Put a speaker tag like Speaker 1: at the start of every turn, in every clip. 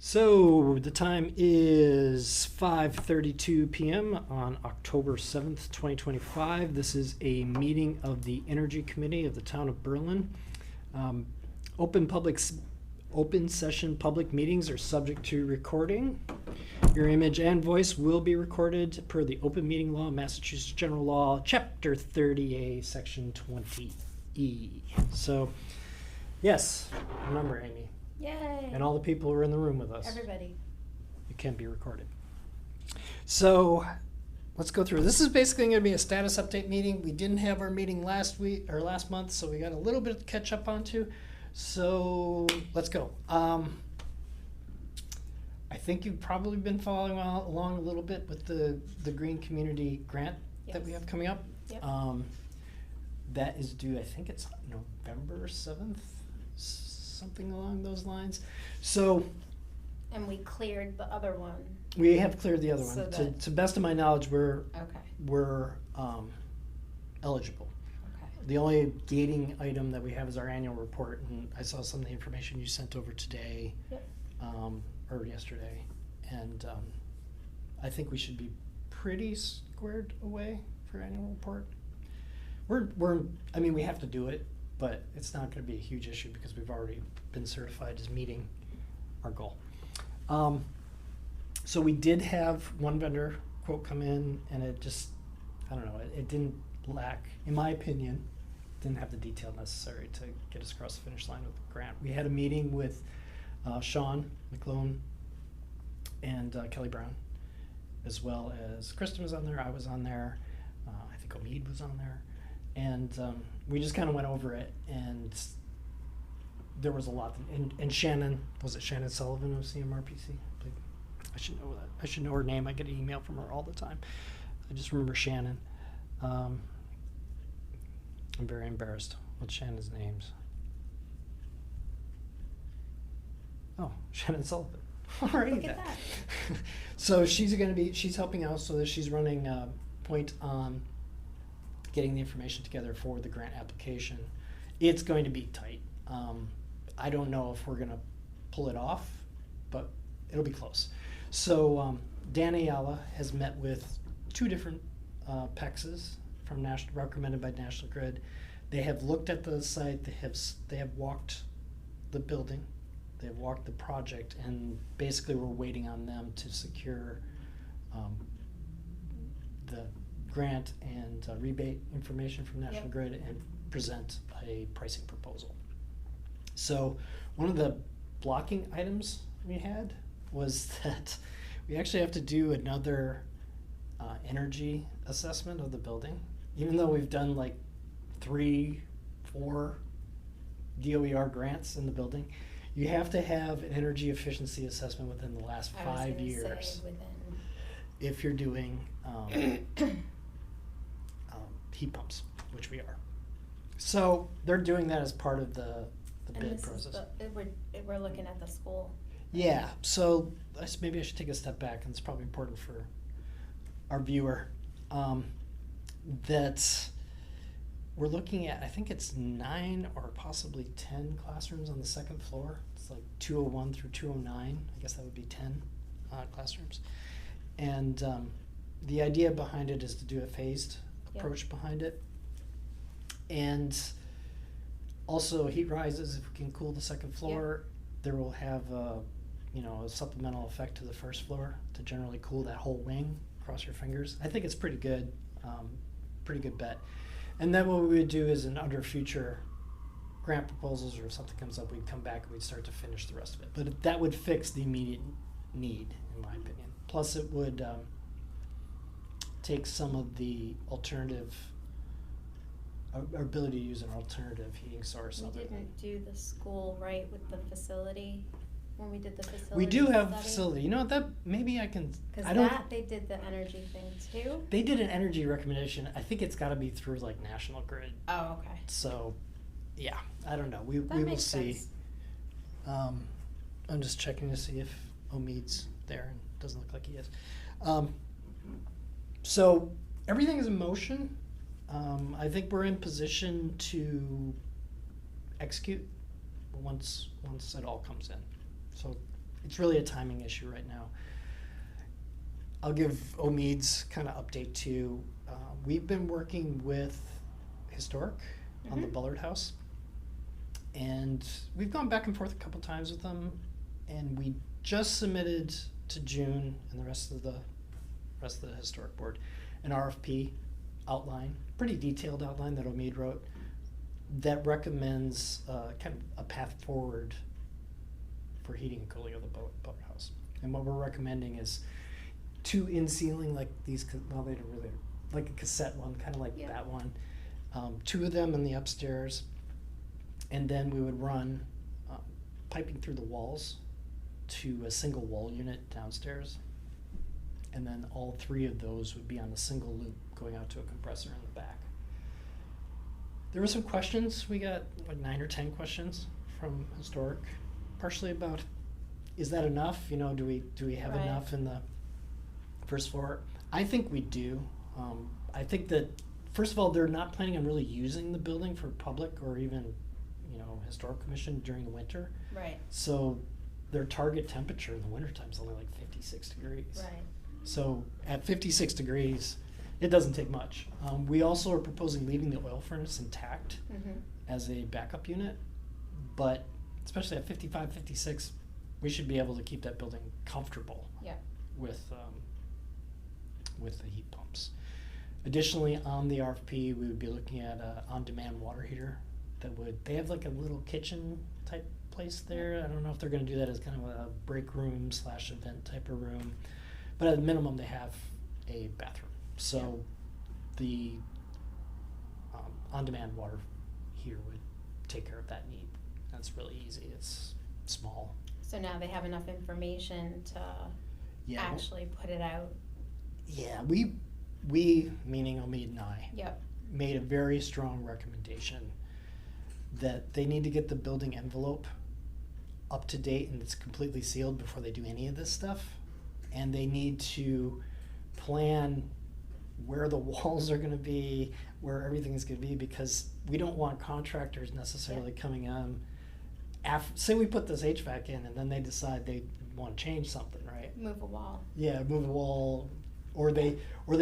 Speaker 1: So the time is 5:32 p.m. on October 7th, 2025. This is a meeting of the Energy Committee of the Town of Berlin. Um, open session public meetings are subject to recording. Your image and voice will be recorded per the Open Meeting Law, Massachusetts General Law, Chapter 30A, Section 20E. So, yes, remember, Amy.
Speaker 2: Yay!
Speaker 1: And all the people who are in the room with us.
Speaker 2: Everybody.
Speaker 1: It can be recorded. So let's go through. This is basically going to be a status update meeting. We didn't have our meeting last month, so we got a little bit to catch up onto. So let's go. I think you've probably been following along a little bit with the Green Community Grant that we have coming up.
Speaker 2: Yep.
Speaker 1: That is due, I think it's November 7th. Something along those lines. So
Speaker 2: And we cleared the other one.
Speaker 1: we have cleared the other
Speaker 2: So
Speaker 1: one.
Speaker 2: that-
Speaker 1: To best of my knowledge, we're
Speaker 2: Okay.
Speaker 1: eligible.
Speaker 2: Okay.
Speaker 1: The only gating item that we have is our annual report, and I saw some of the information you sent over today,
Speaker 2: Yep.
Speaker 1: or yesterday, and I think we should be pretty squared away for annual report. We have to do it, but it's not going to be a huge issue because we've already been certified as meeting our goal. So we did have one vendor quote come in, and it just, I don't know, it didn't lack, in my opinion, didn't have the detail necessary to get us across the finish line with the grant. We had a meeting with Sean McClone and Kelly Brown, as well as Kristen was on there, I was on there, I think Omid was on there. And we just kind of went over it, and there was a lot. And Shannon, was it Shannon Sullivan of CMRPC? I should know that. I should know her name. I get an email from her all the time. I just remember Shannon. I'm very embarrassed. What's Shannon's names? Oh, Shannon Sullivan. All right.
Speaker 2: Look at that.
Speaker 1: So she's helping out, so that she's running point on getting the information together for the grant application. It's going to be tight. I don't know if we're going to pull it off, but it'll be close. So Dan Ayala has met with two different PEXs from recommended by National Grid. They have looked at the site. They have walked the building. They have walked the project, and basically we're waiting on them to secure the grant and rebate information from National
Speaker 2: Yep.
Speaker 1: Grid and present a pricing proposal. So one of the blocking items we had was that we actually have to do another energy assessment of the building. Even though we've done like 3-4 DOER grants in the building, you have to have an energy efficiency assessment within the last
Speaker 2: I was
Speaker 1: 5
Speaker 2: gonna
Speaker 1: years
Speaker 2: say within.
Speaker 1: if you're doing heat pumps, which we are. So they're doing that as part of the
Speaker 2: And
Speaker 1: bid
Speaker 2: this
Speaker 1: process.
Speaker 2: is we're looking at the school.
Speaker 1: Yeah, so maybe I should take a step back, and it's probably important for our viewer, that we're looking at, I think it's 9 or possibly 10 classrooms on the second floor. It's like 201 through 209. I guess that would be 10 classrooms. And the idea behind it is to do a phased approach behind it. And also heat rises, if we can cool the second floor, there will have a supplemental effect to the first floor to generally cool that whole wing. Cross your fingers. I think it's pretty good bet. And then what we would do is under future grant proposals, or if something comes up, we'd come back and we'd start to finish the rest of it. But that would fix the immediate need, in my opinion. Plus it would take some of the alternative, our ability to use an alternative heating source.
Speaker 2: We didn't do the school right with the facility when we did the facility.
Speaker 1: We do have a
Speaker 2: study.
Speaker 1: facility. You know what, that maybe I can.
Speaker 2: Because they did the energy thing too.
Speaker 1: They did an energy recommendation. I think it's got to be through like National Grid.
Speaker 2: Oh, okay.
Speaker 1: So, yeah, I don't know. We
Speaker 2: That
Speaker 1: will
Speaker 2: makes
Speaker 1: see.
Speaker 2: sense.
Speaker 1: I'm just checking to see if Omid's there, and it doesn't look like he is. So everything is in motion. I think we're in position to execute once it all comes in. So it's really a timing issue right now. I'll give Omid's kind of update too. We've been working with Historic on the
Speaker 2: Mhm.
Speaker 1: Bullard House, and we've gone back and forth a couple times with them, and we just submitted to June and the rest of the Historic Board an RFP outline, pretty detailed outline that Omid wrote, that recommends kind of a path forward for heating and cooling of the Bullard House. And what we're recommending is 2 in-ceiling, like these, well, they don't really, like a cassette one, kind of like
Speaker 2: Yeah.
Speaker 1: that one. 2 of them in the upstairs, and then we would run piping through the walls to a single wall unit downstairs, and then all 3 of those would be on a single loop going out to a compressor in the back. There were some questions. We got like 9 or 10 questions from Historic, partially about, is that enough? You know, do we have
Speaker 2: Right.
Speaker 1: enough in the first floor? I think we do. I think that, first of all, they're not planning on really using the building for public or even, you know, Historic Commission during the winter.
Speaker 2: Right,
Speaker 1: So their target temperature in the wintertime is only like 56 degrees.
Speaker 2: right.
Speaker 1: So at 56 degrees, it doesn't take much. We also are proposing leaving the oil furnace intact
Speaker 2: Mhm.
Speaker 1: as a backup unit, but especially at 55, 56, we should be able to keep that building comfortable
Speaker 2: Yeah.
Speaker 1: with the heat pumps. Additionally, on the RFP, we would be looking at a on-demand water heater they have like a little kitchen type place there. I don't know if they're gonna do that as kind of a break room / event type of room, but at a minimum, they have a bathroom. So the on-demand water heater would take care of that need. That's really easy. It's small.
Speaker 2: So now they have enough information to
Speaker 1: Yeah.
Speaker 2: actually put it out.
Speaker 1: Yeah, we, meaning Omid and I,
Speaker 2: Yep,
Speaker 1: made a very strong recommendation that they need to get the building envelope up to date and it's completely sealed before they do any of this stuff. And they need to plan where the walls are gonna be, where everything is gonna be, because we don't want contractors necessarily coming in. Say we put this HVAC in and then they decide they wanna change something, right?
Speaker 2: move a wall.
Speaker 1: Yeah, move a wall, or they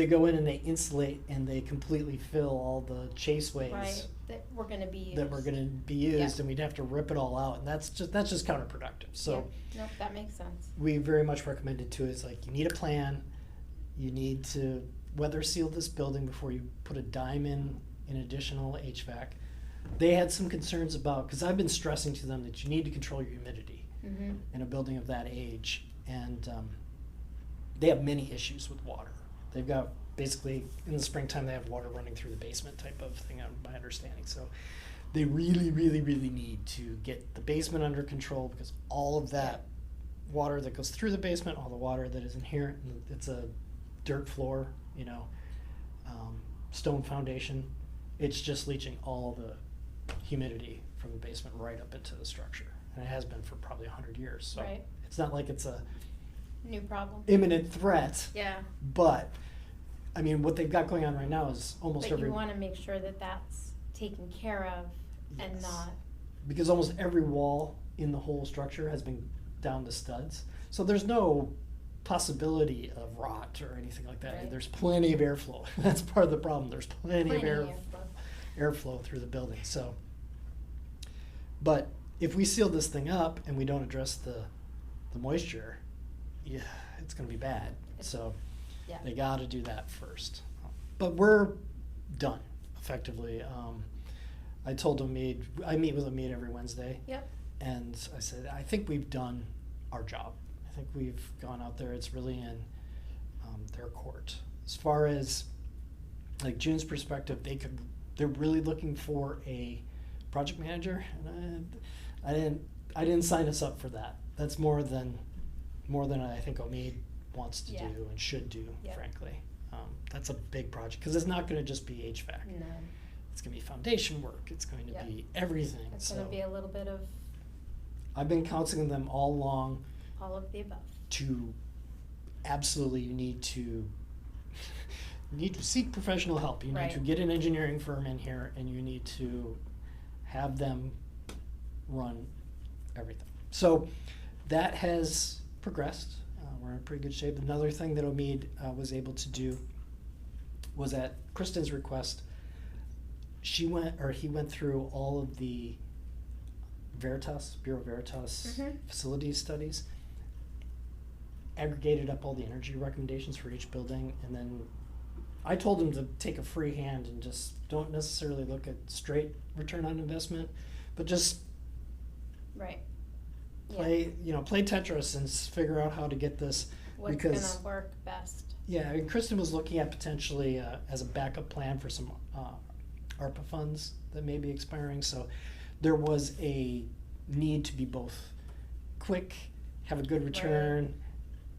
Speaker 1: go in and they insulate and they completely fill all the chaseways
Speaker 2: Right, that we're gonna be used.
Speaker 1: that were gonna be used,
Speaker 2: Yeah.
Speaker 1: and we'd have to rip it all out, and that's just counterproductive. So
Speaker 2: Yeah. Nope, that makes sense.
Speaker 1: we very much recommend it too. It's like, you need a plan, you need to weather seal this building before you put a dime in additional HVAC. They had some concerns about, because I've been stressing to them that you need to control your humidity
Speaker 2: Mm-hmm.
Speaker 1: in a building of that age, and they have many issues with water. They've got, basically, in the springtime, they have water running through the basement type of thing, my understanding. So they really, really, really need to get the basement under control, because all of that water that goes through the basement, all the water that is inherent, it's a dirt floor, you know, stone foundation, it's just leaching all the humidity from the basement right up into the structure. And it has been for probably 100 years. So
Speaker 2: Right.
Speaker 1: it's not like it's a
Speaker 2: New problem.
Speaker 1: imminent threat,
Speaker 2: Yeah,
Speaker 1: but I mean, what they've got going on right now is almost
Speaker 2: but
Speaker 1: every,
Speaker 2: you wanna make sure that that's taken care of and
Speaker 1: Yes.
Speaker 2: not,
Speaker 1: because almost every wall in the whole structure has been down to studs. So there's no possibility of rot or anything like that.
Speaker 2: Right.
Speaker 1: There's plenty of airflow. That's part of the problem. There's plenty of
Speaker 2: airflow.
Speaker 1: airflow through the building. So, but if we seal this thing up and we don't address the moisture, yeah, it's going to be bad. So
Speaker 2: Yeah.
Speaker 1: they got to do that first. But we're done effectively. I told Omid, I meet with Omid every Wednesday,
Speaker 2: Yep,
Speaker 1: and I said, I think we've done our job. I think we've gone out there. It's really in their court. As far as like June's perspective, they're really looking for a project manager, and I didn't sign us up for that. That's more than I think Omid wants to
Speaker 2: Yeah.
Speaker 1: do and should do,
Speaker 2: Yeah.
Speaker 1: frankly. That's a big project, because it's not going to just be HVAC.
Speaker 2: no,
Speaker 1: It's going to be foundation work. It's going to
Speaker 2: Yeah.
Speaker 1: be everything.
Speaker 2: it's
Speaker 1: So
Speaker 2: gonna be a little bit of
Speaker 1: I've been counseling them all along
Speaker 2: all of the above.
Speaker 1: to absolutely, you need to seek professional help. You need to
Speaker 2: Right.
Speaker 1: get an engineering firm in here, and you need to have them run everything. So that has progressed. We're in pretty good shape. Another thing that Omid was able to do was at Kristen's request, he went through all of the Bureau Veritas facilities studies, aggregated up all the energy recommendations for each building, and then I told him to take a free hand and just don't necessarily look at straight return on investment, but just
Speaker 2: Right.
Speaker 1: play Tetris and figure out how to get this.
Speaker 2: What's
Speaker 1: because
Speaker 2: gonna work best?
Speaker 1: yeah, I mean, Kristen was looking at potentially as a backup plan for some ARPA funds that may be expiring. So there was a need to be both quick, have a good return,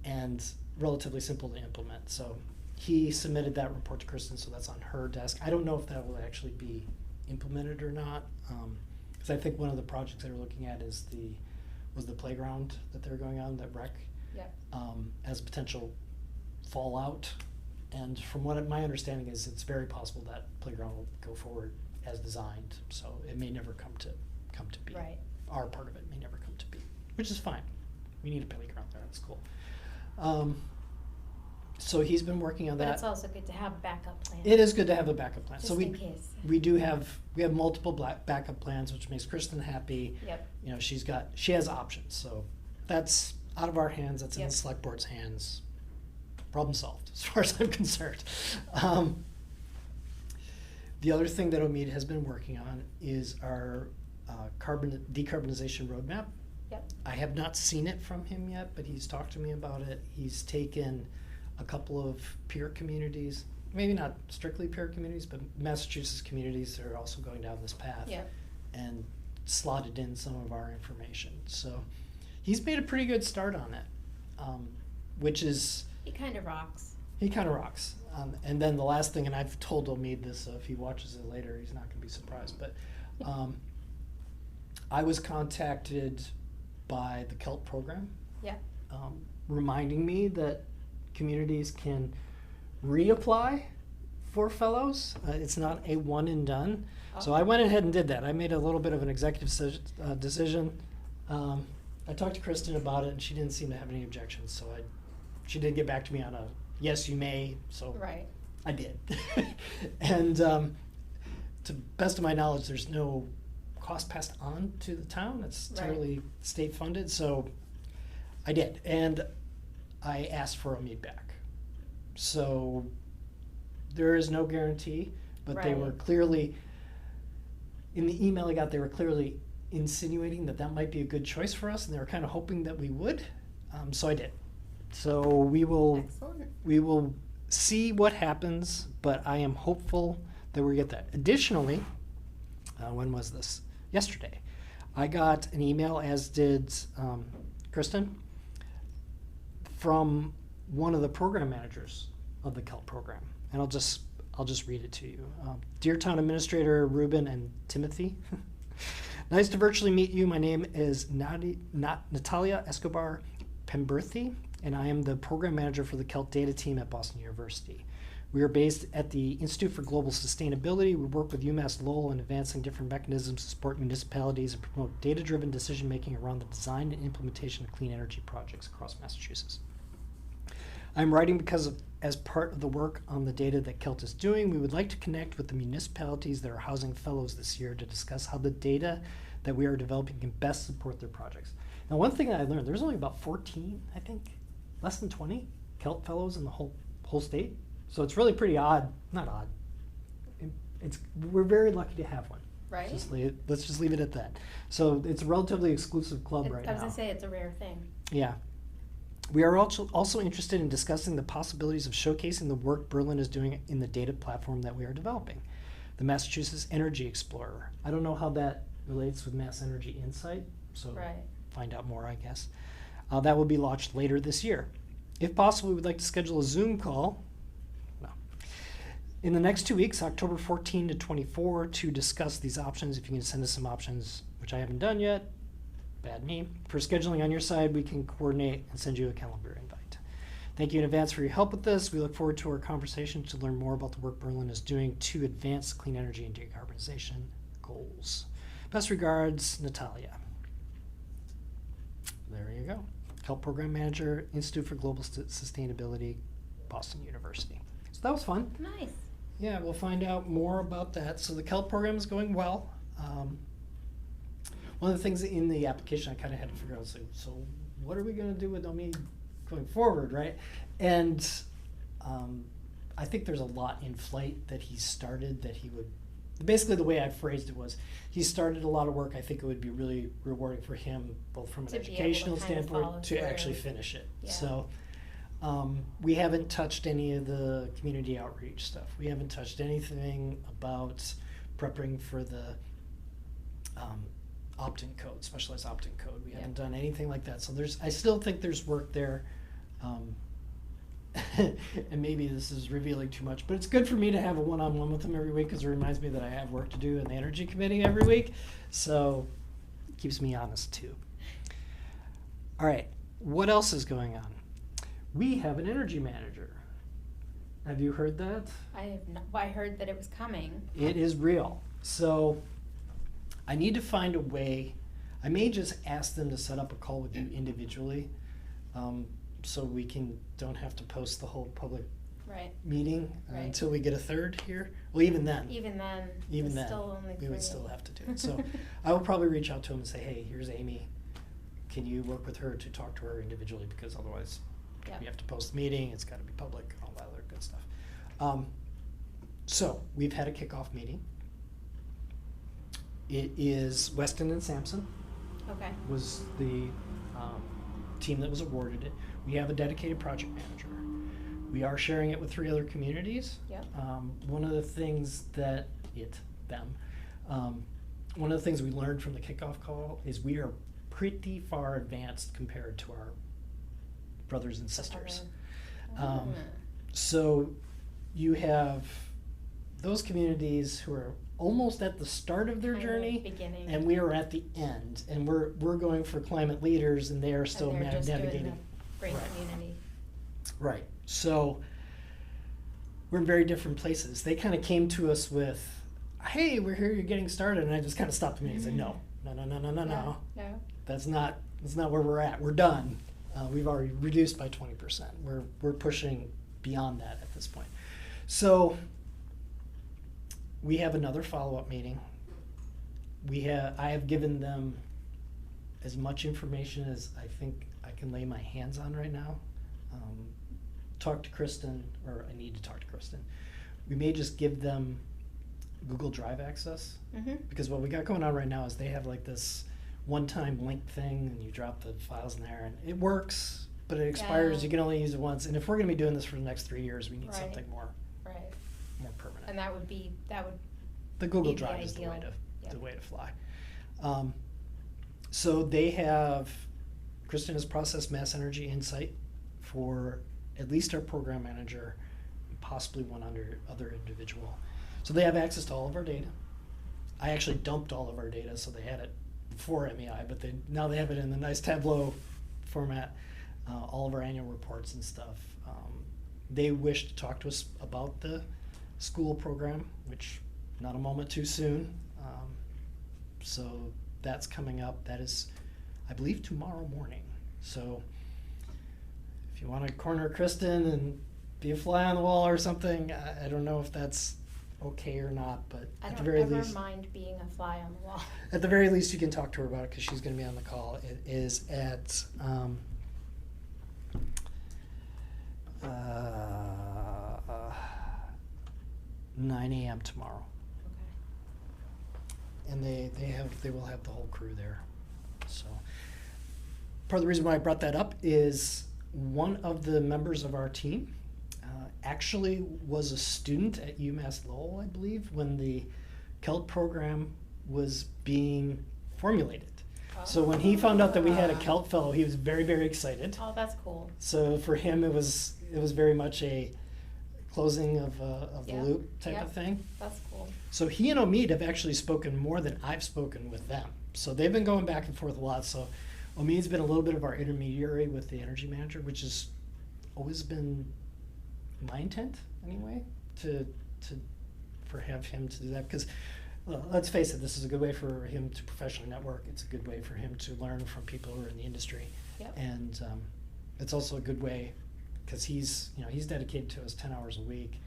Speaker 1: and relatively simple to implement. So he submitted that report to Kristen, so that's on her desk. I don't know if that will actually be implemented or not, because I think one of the projects they were looking at was the playground that they're going on, that rec,
Speaker 2: Yep.
Speaker 1: as potential fallout. And from what my understanding is, it's very possible that playground will go forward as designed. So it may never come to be.
Speaker 2: Right.
Speaker 1: Our part of it may never come to be, which is fine. We need a playground there. That's cool. So he's been working on
Speaker 2: But
Speaker 1: that.
Speaker 2: it's also good to have backup plans.
Speaker 1: It is good to have a backup plan.
Speaker 2: Just
Speaker 1: So
Speaker 2: in case.
Speaker 1: we have multiple backup plans, which makes Kristen happy.
Speaker 2: Yep.
Speaker 1: You know, she has options. So that's out of our hands. That's in
Speaker 2: Yep.
Speaker 1: the select board's hands. Problem solved, as far as I'm concerned. The other thing that Omid has been working on is our decarbonization roadmap.
Speaker 2: Yep.
Speaker 1: I have not seen it from him yet, but he's talked to me about it. He's taken a couple of peer communities, maybe not strictly peer communities, but Massachusetts communities that are also going down this path,
Speaker 2: Yep.
Speaker 1: and slotted in some of our information. So he's made a pretty good start on it, which is,
Speaker 2: He kind of rocks.
Speaker 1: he kind of rocks. And then the last thing, and I've told Omid this, so if he watches it later, he's not going to be surprised, but I was contacted by the CELT program,
Speaker 2: Yep.
Speaker 1: reminding me that communities can reapply for fellows. It's not a one and done. So I went ahead and did that. I made a little bit of an executive decision. I talked to Kristen about it, and she didn't seem to have any objections. So she did get back to me on a yes, you may. So
Speaker 2: Right.
Speaker 1: I did. And to best of my knowledge, there's no cost passed on to the town. It's
Speaker 2: Right.
Speaker 1: totally state funded. So I did. And I asked for Omid back. So there is no guarantee, but they were
Speaker 2: Right.
Speaker 1: clearly, in the email I got, they were clearly insinuating that that might be a good choice for us, and they were kind of hoping that we would. So I did. So we will
Speaker 2: Excellent.
Speaker 1: see what happens, but I am hopeful that we get that. Additionally, when was this? Yesterday, I got an email, as did Kristen, from one of the program managers of the CELT program, and I'll just read it to you. Dear Town Administrator Ruben and Timothy, nice to virtually meet you. My name is Natalia Escobar Pemberthi, and I am the program manager for the CELT data team at Boston University. We are based at the Institute for Global Sustainability. We work with UMass Lowell in advancing different mechanisms to support municipalities and promote data-driven decision-making around the design and implementation of clean energy projects across Massachusetts. I'm writing because as part of the work on the data that CELT is doing, we would like to connect with the municipalities that are housing fellows this year to discuss how the data that we are developing can best support their projects. Now, one thing that I learned, there's only about 14, I think, less than 20 CELT fellows in the whole state. So it's really pretty odd. Not odd. We're very lucky to have one.
Speaker 2: Right.
Speaker 1: Let's just leave it at that. So it's a relatively exclusive club right
Speaker 2: I was
Speaker 1: now.
Speaker 2: gonna say it's a rare thing.
Speaker 1: Yeah. We are also interested in discussing the possibilities of showcasing the work Berlin is doing in the data platform that we are developing, the Massachusetts Energy Explorer. I don't know how that relates with Mass Energy Insight, so
Speaker 2: Right.
Speaker 1: find out more, I guess. That will be launched later this year. If possible, we would like to schedule a Zoom call in the next 2 weeks, October 14 to 24, to discuss these options. If you can send us some options, which I haven't done yet, bad me. For scheduling on your side, we can coordinate and send you a calendar invite. Thank you in advance for your help with this. We look forward to our conversation to learn more about the work Berlin is doing to advance clean energy and decarbonization goals. Best regards, Natalia. There you go. KELP Program Manager, Institute for Global Sustainability, Boston University. So that was fun.
Speaker 2: Nice.
Speaker 1: Yeah, we'll find out more about that. So the KELP program is going well. One of the things in the application I kind of had to figure out was, like, so what are we going to do with Omid going forward, right? And I think there's a lot in flight that he started that he would, basically the way I phrased it was, he started a lot of work. I think it would be really rewarding for him, both from an
Speaker 2: To be able to
Speaker 1: educational
Speaker 2: kind of follow
Speaker 1: standpoint, to
Speaker 2: through.
Speaker 1: actually finish it.
Speaker 2: Yeah.
Speaker 1: So we haven't touched any of the community outreach stuff. We haven't touched anything about prepping for the opt-in code, specialized opt-in code. We haven't done anything like that. So I still think there's work there. And maybe this is revealing too much, but it's good for me to have a one-on-one with him every week because it reminds me that I have work to do in the energy committee every week. So it keeps me honest too. All right, what else is going on? We have an energy manager. Have you heard that?
Speaker 2: I have not, well, I heard that it was coming.
Speaker 1: It is real. So I need to find a way. I may just ask them to set up a call with you individually, so we don't have to post the whole public
Speaker 2: Right.
Speaker 1: meeting
Speaker 2: Right.
Speaker 1: until we get a third here. Well, even then,
Speaker 2: Even then,
Speaker 1: even
Speaker 2: it's
Speaker 1: then,
Speaker 2: still only
Speaker 1: we would
Speaker 2: 3.
Speaker 1: still have to do it. So I will probably reach out to him and say, hey, here's Amy. Can you work with her to talk to her individually, because otherwise
Speaker 2: Yeah.
Speaker 1: we have to post the meeting. It's got to be public, all that other good stuff. So we've had a kickoff meeting. It is Weston and Sampson
Speaker 2: Okay.
Speaker 1: was the team that was awarded it. We have a dedicated project manager. We are sharing it with 3 other communities.
Speaker 2: Yep.
Speaker 1: One of the things that one of the things we learned from the kickoff call is we are pretty far advanced compared to our brothers and sisters.
Speaker 2: Oh.
Speaker 1: So you have those communities who are almost at the start of their
Speaker 2: Kind of
Speaker 1: journey,
Speaker 2: beginning.
Speaker 1: and we are at the end, and we're going for climate leaders, and they are
Speaker 2: And
Speaker 1: still
Speaker 2: they're just doing
Speaker 1: navigating.
Speaker 2: a great
Speaker 1: Right.
Speaker 2: community.
Speaker 1: Right. So we're in very different places. They kind of came to us with, "Hey, we're here. You're getting started," and I just kind of stopped them and said, "No, no, no, no, no, no, no.
Speaker 2: No.
Speaker 1: That's not where we're at. We're done. We've already reduced by 20%. We're pushing beyond that at this point." So we have another follow-up meeting. I have given them as much information as I think I can lay my hands on right now. Talk to Kristen, or I need to talk to Kristen. We may just give them Google Drive access, because what we got going on right now is they have like this one-time link thing, and you drop the files in there, and it works, but it expires.
Speaker 2: Yeah.
Speaker 1: You can only use it once. And if we're going to be doing this for the next 3 years, we need
Speaker 2: Right.
Speaker 1: something more
Speaker 2: Right.
Speaker 1: permanent.
Speaker 2: And that would
Speaker 1: The Google
Speaker 2: be the
Speaker 1: Drive is the way
Speaker 2: ideal. Yep.
Speaker 1: the way to fly. So Kristen has processed Mass Energy Insight for at least our program manager, and possibly one other individual. So they have access to all of our data. I actually dumped all of our data, so they had it before MEI, but now they have it in the nice Tableau format, all of our annual reports and stuff. They wish to talk to us about the school program, which not a moment too soon. So that's coming up. That is, I believe, tomorrow morning. So if you want to corner Kristen and be a fly on the wall or something, I don't know if that's okay or not, but
Speaker 2: I
Speaker 1: at the
Speaker 2: don't
Speaker 1: very
Speaker 2: ever
Speaker 1: least,
Speaker 2: mind being a fly on the wall.
Speaker 1: at the very least, you can talk to her about it because she's going to be on the call. It is at 9 a.m. tomorrow,
Speaker 2: Okay.
Speaker 1: and they will have the whole crew there. So part of the reason why I brought that up is one of the members of our team actually was a student at UMass Lowell, I believe, when the KELP program was being formulated. So when he found out that we had a KELP fellow, he was very, very excited.
Speaker 2: Oh, that's cool.
Speaker 1: So for him, it was very much a closing of the
Speaker 2: Yeah.
Speaker 1: loop type
Speaker 2: Yep.
Speaker 1: of thing.
Speaker 2: That's cool.
Speaker 1: So he and Omid have actually spoken more than I've spoken with them. So they've been going back and forth a lot. So Omid's been a little bit of our intermediary with the energy manager, which has always been my intent anyway, for him to do that, because well, let's face it, this is a good way for him to professionally network. It's a good way for him to learn from people who are in the industry.
Speaker 2: Yep.
Speaker 1: And it's also a good way, because he's dedicated to us 10 hours a week.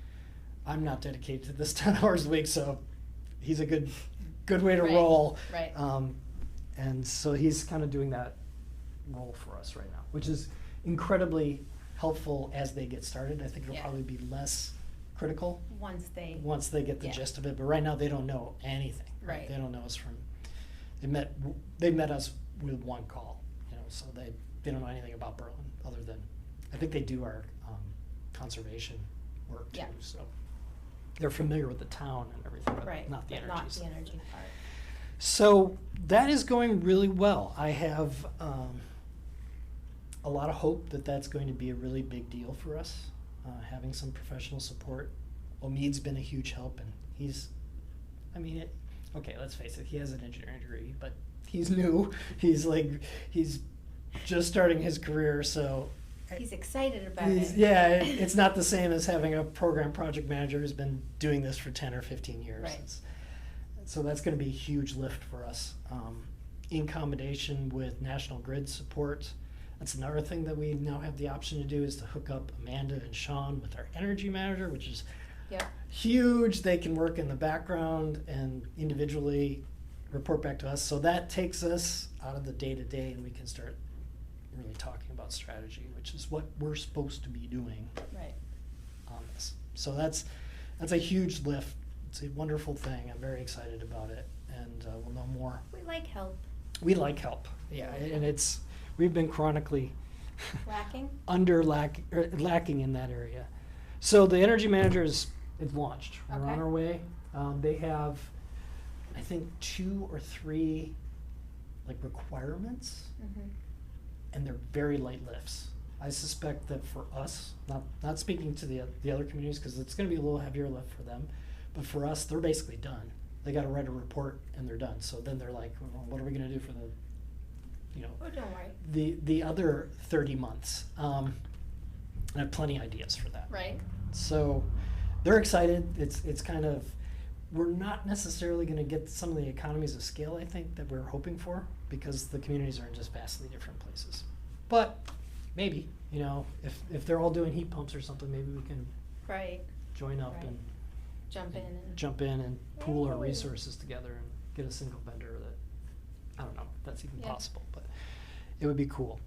Speaker 1: I'm not dedicated to this 10 hours a week, so he's a good way to
Speaker 2: Right,
Speaker 1: roll.
Speaker 2: right.
Speaker 1: And so he's kind of doing that role for us right now, which is incredibly helpful as they get started. I think it'll
Speaker 2: Yeah.
Speaker 1: probably be less critical
Speaker 2: Once they
Speaker 1: get the
Speaker 2: Yeah.
Speaker 1: gist of it. But right now they don't know anything.
Speaker 2: Right.
Speaker 1: They don't know us from. They met us with one call. So they don't know anything about Berlin other than I think they do our conservation work too.
Speaker 2: Yeah.
Speaker 1: So they're familiar with the town and everything, but
Speaker 2: right,
Speaker 1: not the
Speaker 2: but
Speaker 1: energy.
Speaker 2: not the energy part.
Speaker 1: So that is going really well. I have a lot of hope that that's going to be a really big deal for us, having some professional support. Omid's been a huge help, and okay, let's face it, he has an engineering degree, but he's new. He's just starting his career, so
Speaker 2: He's excited about it.
Speaker 1: yeah, it's not the same as having a program project manager who's been doing this for 10 or 15 years.
Speaker 2: Right.
Speaker 1: So that's going to be a huge lift for us. In combination with National Grid support, that's another thing that we now have the option to do, is to hook up Amanda and Sean with our energy manager, which is
Speaker 2: Yep.
Speaker 1: huge. They can work in the background and individually report back to us. So that takes us out of the day-to-day, and we can start really talking about strategy, which is what we're supposed to be doing
Speaker 2: Right.
Speaker 1: on this. So that's a huge lift. It's a wonderful thing. I'm very excited about it, and we'll know more.
Speaker 2: We like help.
Speaker 1: We like help, yeah, and we've been chronically
Speaker 2: Lacking?
Speaker 1: lacking in that area. So the energy manager is launched. We're
Speaker 2: Okay.
Speaker 1: on our way. They have, I think, 2 or 3 requirements,
Speaker 2: Mm-hmm.
Speaker 1: and they're very light lifts. I suspect that for us, not speaking to the other communities, because it's going to be a little heavier lift for them, but for us, they're basically done. They got to write a report and they're done. So then they're like, well, what are we going to do for
Speaker 2: Oh, don't worry.
Speaker 1: the other 30 months? I have plenty of ideas for that.
Speaker 2: Right.
Speaker 1: So they're excited. It's kind of, we're not necessarily going to get some of the economies of scale, I think, that we're hoping for, because the communities are in just vastly different places. But maybe, if they're all doing heat pumps or something, maybe we can
Speaker 2: Right.
Speaker 1: join up
Speaker 2: Right.
Speaker 1: and
Speaker 2: Jump in and
Speaker 1: and pool our
Speaker 2: Yay.
Speaker 1: resources together and get a single vendor that, I don't know if that's even
Speaker 2: Yeah.
Speaker 1: possible, but it would be cool.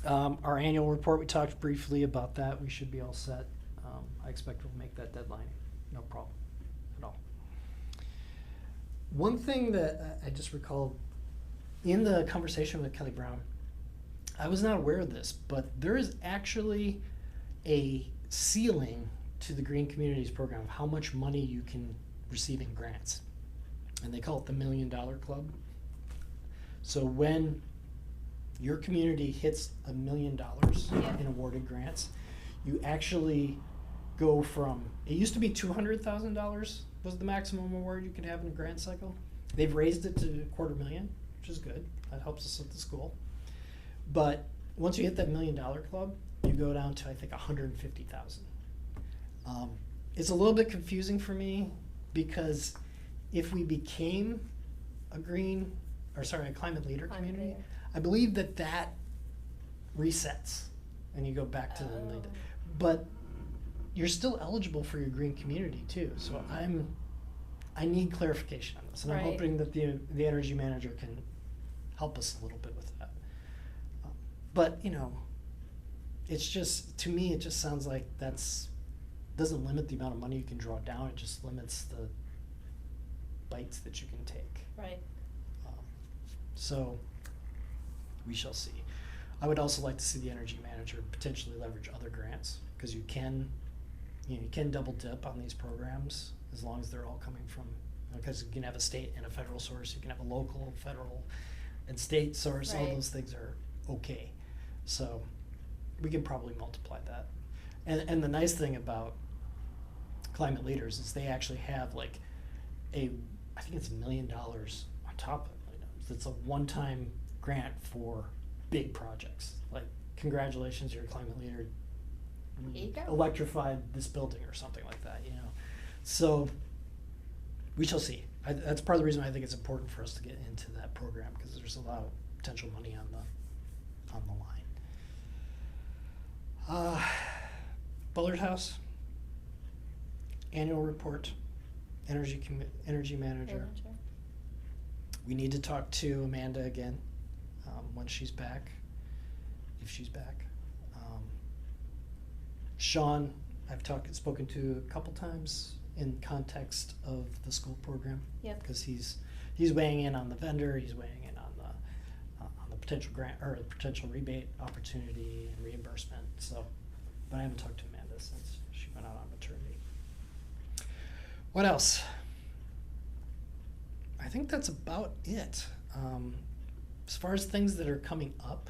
Speaker 1: Our annual report, we talked briefly about that. We should be all set. I expect we'll make that deadline, no problem at all. One thing that I just recalled in the conversation with Kelly Brown, I was not aware of this, but there is actually a ceiling to the Green Communities program of how much money you can receive in grants. And they call it the $1 Million Club. So when your community hits $1 million
Speaker 2: Yeah.
Speaker 1: in awarded grants, you actually go from, it used to be $200,000 was the maximum award you could have in a grant cycle. They've raised it to $250,000, which is good. That helps us at the school. But once you hit that $1 Million Club, you go down to, I think, 150,000. It's a little bit confusing for me, because if we became a climate leader
Speaker 2: Climate
Speaker 1: community,
Speaker 2: leader.
Speaker 1: I believe that resets and you go back to the $1 million.
Speaker 2: Oh.
Speaker 1: But you're still eligible for your green community too. So I need clarification on this, and I'm
Speaker 2: Right.
Speaker 1: hoping that the energy manager can help us a little bit with that. But it's just, to me, it just sounds like doesn't limit the amount of money you can draw down. It just limits the bites that you can take.
Speaker 2: Right.
Speaker 1: So we shall see. I would also like to see the energy manager potentially leverage other grants, because you can double dip on these programs as long as they're all coming from, because you can have a state and a federal source, you can have a local, federal, and state source. All
Speaker 2: Right.
Speaker 1: those things are okay. So we can probably multiply that. And the nice thing about Climate Leaders is they actually have I think it's $1 million on top of $1 million. It's a one-time grant for big projects. Like, congratulations, you're a climate leader.
Speaker 2: Here you go.
Speaker 1: Electrified this building or something like that, So we shall see. that's part of the reason I think it's important for us to get into that program, because there's a lot of potential money on the line. Bullard House, annual report, energy manager. We need to talk to Amanda again when she's back, if she's back. Sean, I've spoken to a couple times in context of the school program.
Speaker 2: Yep.
Speaker 1: Because he's weighing in on the vendor, he's weighing in on the potential grant or potential rebate opportunity and reimbursement. So, but I haven't talked to Amanda since she went out on maternity. What else? I think that's about it. As far as things that are coming up,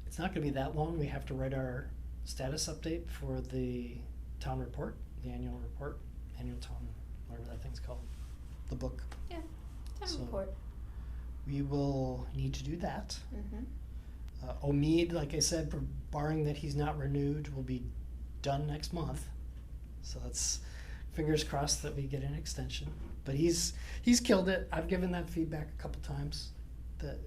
Speaker 1: it's not going to be that long. We have to write our status update for the town report, the annual report, annual town, whatever that thing's called, the book.
Speaker 2: Yeah, town
Speaker 1: So,
Speaker 2: report.
Speaker 1: We will need to do that.
Speaker 2: Mm-hmm.
Speaker 1: Omid, like I said, barring that he's not renewed, will be done next month. So that's fingers crossed that we get an extension. But he's killed it. I've given that feedback a couple times that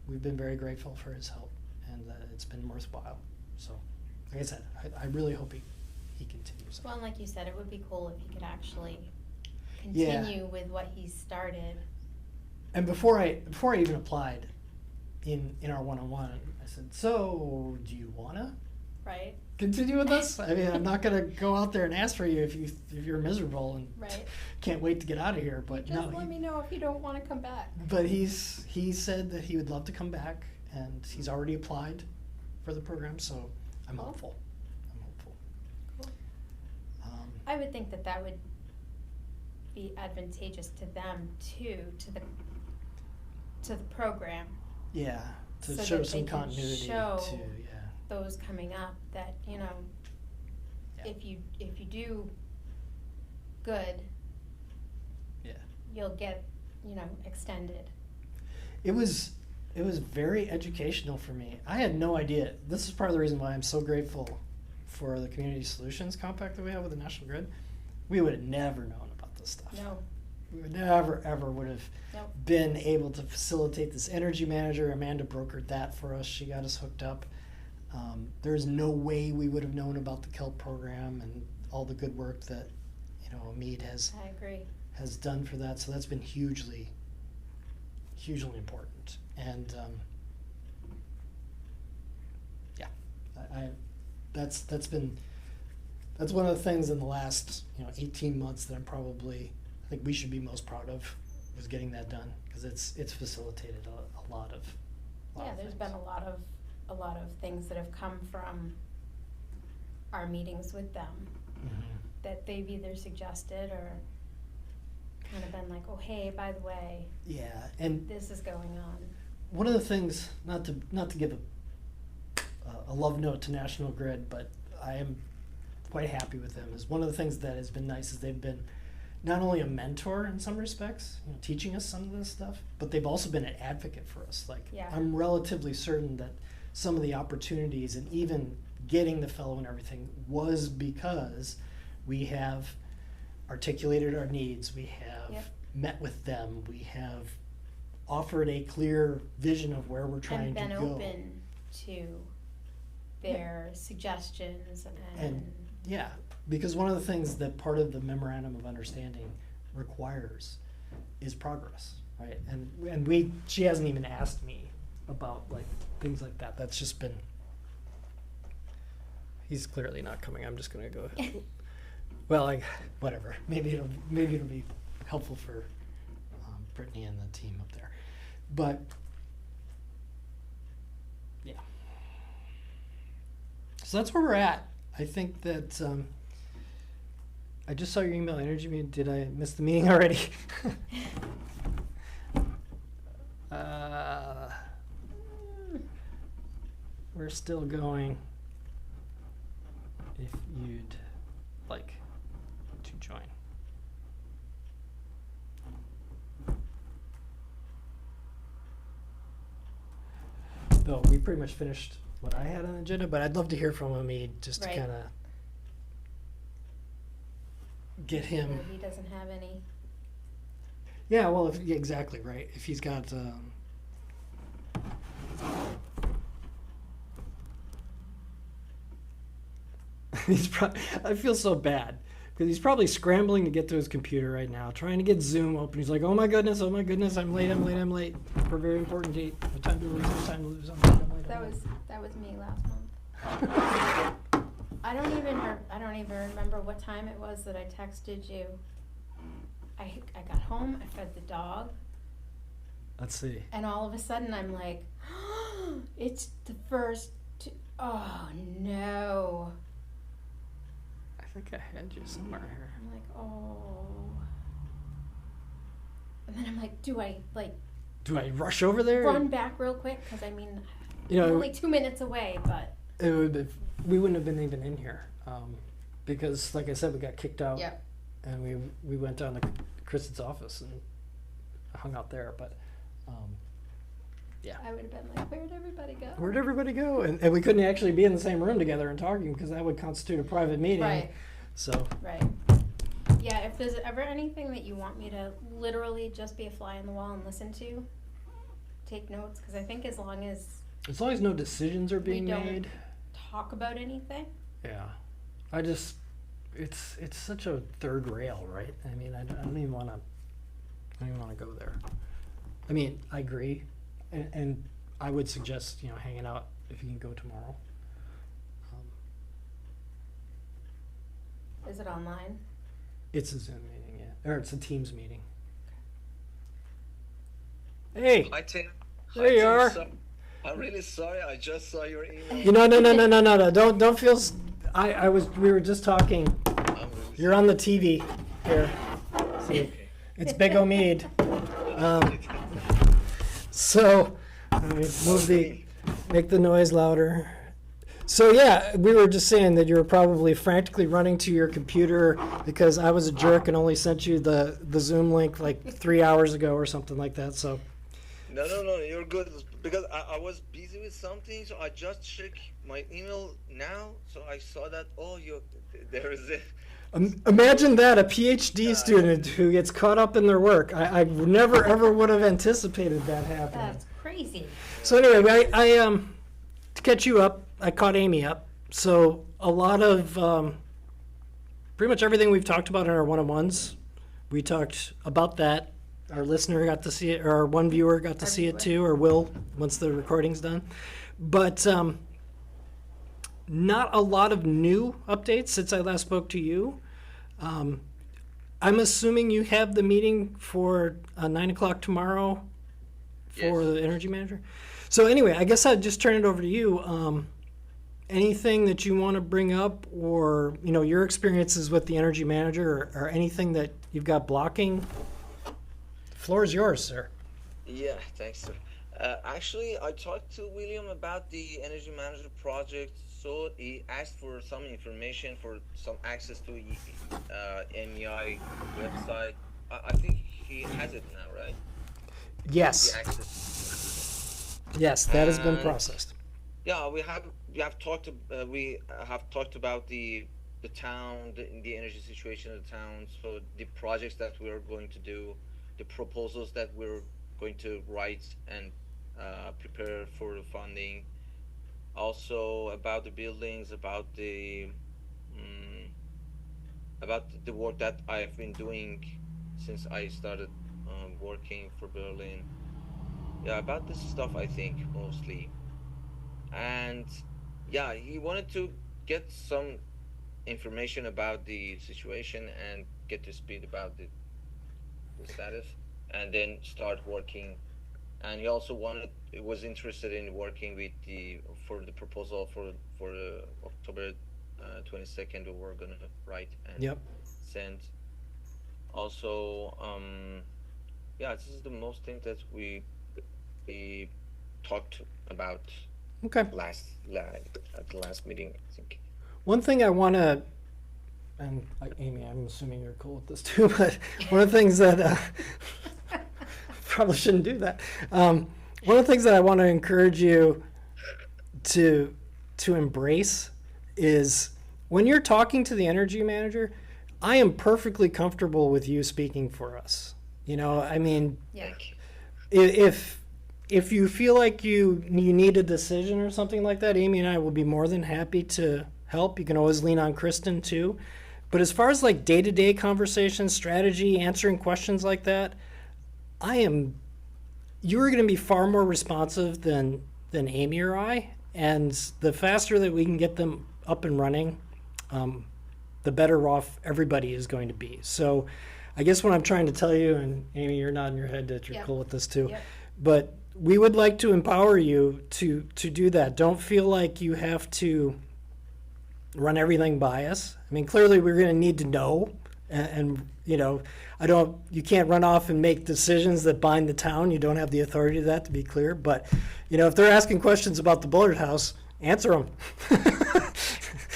Speaker 1: we've been very grateful for his help and that it's been worthwhile. So, like I said, I really hope he continues.
Speaker 2: Well, and like you said, it would be cool if he could actually
Speaker 1: Yeah.
Speaker 2: continue with what he started.
Speaker 1: And before I even applied in our one-on-one, I said, so do you wanna
Speaker 2: Right?
Speaker 1: continue with us? I mean, I'm not gonna go out there and ask for you if you're miserable and
Speaker 2: Right.
Speaker 1: can't wait to get out of here. But
Speaker 2: Just
Speaker 1: no,
Speaker 2: let me know if you don't want to come back.
Speaker 1: but he said that he would love to come back, and he's already applied for the program. So I'm
Speaker 2: Cool.
Speaker 1: hopeful.
Speaker 2: Cool.
Speaker 1: Um,
Speaker 2: I would think that would be advantageous to them too, to the program.
Speaker 1: yeah, to
Speaker 2: So
Speaker 1: show
Speaker 2: that
Speaker 1: some
Speaker 2: they can
Speaker 1: continuity.
Speaker 2: show
Speaker 1: Yeah.
Speaker 2: those coming up that,
Speaker 1: Yeah.
Speaker 2: if you do good,
Speaker 1: Yeah.
Speaker 2: you'll get, extended.
Speaker 1: It was very educational for me. I had no idea. This is part of the reason why I'm so grateful for the Community Solutions Compact that we have with the National Grid. We would have never known about this stuff.
Speaker 2: No,
Speaker 1: We would never, ever would have
Speaker 2: no,
Speaker 1: been able to facilitate this energy manager. Amanda brokered that for us. She got us hooked up. There's no way we would have known about the KELP program and all the good work that, Mead
Speaker 2: I agree.
Speaker 1: has done for that. So that's been hugely important. And yeah, that's one of the things in the last 18 months that I think we should be most proud of, was getting that done, because it's facilitated a lot of
Speaker 2: Yeah, there's
Speaker 1: things.
Speaker 2: been a lot of things that have come from our meetings with them
Speaker 1: Mhm.
Speaker 2: that they've either suggested or kind of been like, oh, hey, by the way,
Speaker 1: Yeah, and
Speaker 2: this is going on.
Speaker 1: one of the things, not to give a love note to National Grid, but I am quite happy with them, is one of the things that has been nice is they've been not only a mentor in some respects, teaching us some of this stuff, but they've also been an advocate for us. Like,
Speaker 2: Yeah.
Speaker 1: I'm relatively certain that some of the opportunities and even getting the fellow and everything was because we have articulated our needs, we have
Speaker 2: Yep.
Speaker 1: met with them, we have offered a clear vision of where we're trying
Speaker 2: And been
Speaker 1: to go.
Speaker 2: open to their suggestions
Speaker 1: And yeah, because one of the things that part of the memorandum of understanding requires is progress, right? And she hasn't even asked me about like things like that. That's just been. He's clearly not coming. I'm just gonna go. Well, like whatever. Maybe it'll be helpful for Brittany and the team up there, but yeah. So that's where we're at. I think that I just saw your email, Energy Meeting. Did I miss the meeting already? We're still going. If you'd like to join. Though we pretty much finished what I had on the agenda, but I'd love to hear from Hamid just to
Speaker 2: Right.
Speaker 1: kind of get him.
Speaker 2: he doesn't have any.
Speaker 1: Yeah, well, yeah, exactly right. If he's got, I feel so bad because he's probably scrambling to get to his computer right now, trying to get Zoom open. He's like, oh my goodness, I'm late for a very important date. No time to lose, no time to lose. I'm late.
Speaker 2: That was me last month. I don't even remember what time it was that I texted you. I got home, I fed the dog,
Speaker 1: Let's see.
Speaker 2: and all of a sudden I'm like, it's the first. Oh no!
Speaker 1: I think I had you somewhere here.
Speaker 2: I'm like, oh. And then I'm like, do I
Speaker 1: Do I rush over there?
Speaker 2: run back real quick? Because I mean,
Speaker 1: You
Speaker 2: I'm
Speaker 1: know,
Speaker 2: only 2 minutes away, but.
Speaker 1: it would be, we wouldn't have been even in here because, like I said, we got kicked out.
Speaker 2: Yep.
Speaker 1: And we went down to Kristen's office and hung out there. But yeah,
Speaker 2: I would have been like, where'd everybody go?
Speaker 1: where'd everybody go? And we couldn't actually be in the same room together and talking because that would constitute a private meeting.
Speaker 2: Right.
Speaker 1: So
Speaker 2: Right. Yeah, if there's ever anything that you want me to literally just be a fly on the wall and listen to, take notes, because I think as long as
Speaker 1: no decisions are being
Speaker 2: don't-
Speaker 1: made.
Speaker 2: talk about anything.
Speaker 1: Yeah, I just it's such a third rail, right? I mean, I don't even want to go there. I mean, I agree, and I would suggest hanging out if you can go tomorrow.
Speaker 2: Is it online?
Speaker 1: It's a Zoom meeting, yeah, or it's a Teams meeting. Hey,
Speaker 3: Hi Tim.
Speaker 1: There you are.
Speaker 3: I'm really sorry. I just saw your email.
Speaker 1: no. Don't feel. We were just talking.
Speaker 3: I'm really
Speaker 1: You're on the TV here. See,
Speaker 3: Okay.
Speaker 1: it's Big Omeed. So, let me make the noise louder. So yeah, we were just saying that you were probably frantically running to your computer because I was a jerk and only sent you the Zoom link like 3 hours ago or something like that. So
Speaker 3: No, you're good. Because I was busy with something, so I just checked my email now. So I saw that, there is it.
Speaker 1: imagine that, a PhD student who gets caught up in their work. I never ever would have anticipated that happening.
Speaker 2: That's crazy.
Speaker 1: So anyway, I to catch you up, I caught Amy up. So a lot of pretty much everything we've talked about in our one-on-ones, we talked about that. Our listener got to see it, or our one viewer got to see it too, or will once the recording's done. But not a lot of new updates since I last spoke to you. I'm assuming you have the meeting for 9 o'clock tomorrow for
Speaker 3: Yes.
Speaker 1: the energy manager. So anyway, I guess I'd just turn it over to you. Anything that you want to bring up, or your experiences with the energy manager, or anything that you've got blocking? The floor is yours, sir.
Speaker 3: Yeah, thanks, sir. Actually, I talked to William about the Energy Manager project. So he asked for some information for some access to MEI website. I think he has it now, right?
Speaker 1: Yes,
Speaker 3: The access.
Speaker 1: yes, that has been
Speaker 3: And-
Speaker 1: processed.
Speaker 3: Yeah, we have talked about the town, the energy situation of the town. So the projects that we're going to do, the proposals that we're going to write and prepare for the funding. Also about the buildings, about the work that I've been doing since I started working for Berlin. Yeah, about this stuff I think mostly. And yeah, he wanted to get some information about the situation and get to speed about the status, and then start working. And he also was interested in working with for the proposal for the October 22nd that we're gonna write and
Speaker 1: Yep.
Speaker 3: send. Also, yeah, this is the most thing that we talked about
Speaker 1: Okay.
Speaker 3: at the last meeting, I think.
Speaker 1: One thing I want to, and Amy, I'm assuming you're cool with this too, but one of the things that probably shouldn't do that. One of the things that I want to encourage you to embrace is when you're talking to the energy manager, I am perfectly comfortable with you speaking for us. You know, I mean,
Speaker 2: Yeah.
Speaker 3: Thank you.
Speaker 1: if you feel like you need a decision or something like that, Amy and I will be more than happy to help. You can always lean on Kristen too. But as far as like day-to-day conversation, strategy, answering questions like that, you're going to be far more responsive than Amy or I. And the faster that we can get them up and running, the better off everybody is going to be. So I guess what I'm trying to tell you, and Amy, you're nodding your head that you're
Speaker 2: Yep.
Speaker 1: cool with this too,
Speaker 2: Yep.
Speaker 1: but we would like to empower you to do that. Don't feel like you have to run everything by us. I mean, clearly we're going to need to know, and you know, you can't run off and make decisions that bind the town. You don't have the authority to that, to be clear. But, you know, if they're asking questions about the Bullard House, answer them.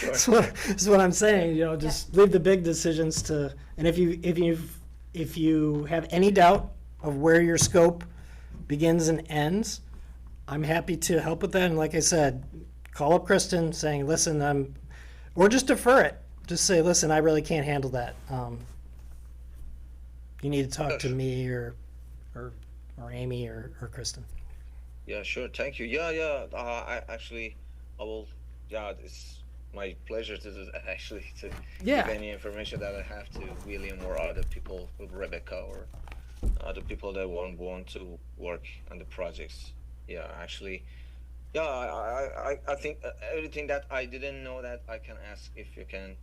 Speaker 1: That's what I'm saying. You know, just leave the big decisions to. And if you have any doubt of where your scope begins and ends, I'm happy to help with that. And like I said, call up Kristen saying, listen, or just defer it. Just say, listen, I really can't handle that. You need to talk to me or Amy or Kristen.
Speaker 3: Yeah, sure. Thank you. Yeah. I will. Yeah, it's my pleasure to do that, actually, to
Speaker 1: Yeah.
Speaker 3: give any information that I have to William or other people, with Rebecca or other people that want to work on the projects. Yeah, actually. Yeah, I think everything that I didn't know that I can ask. If you can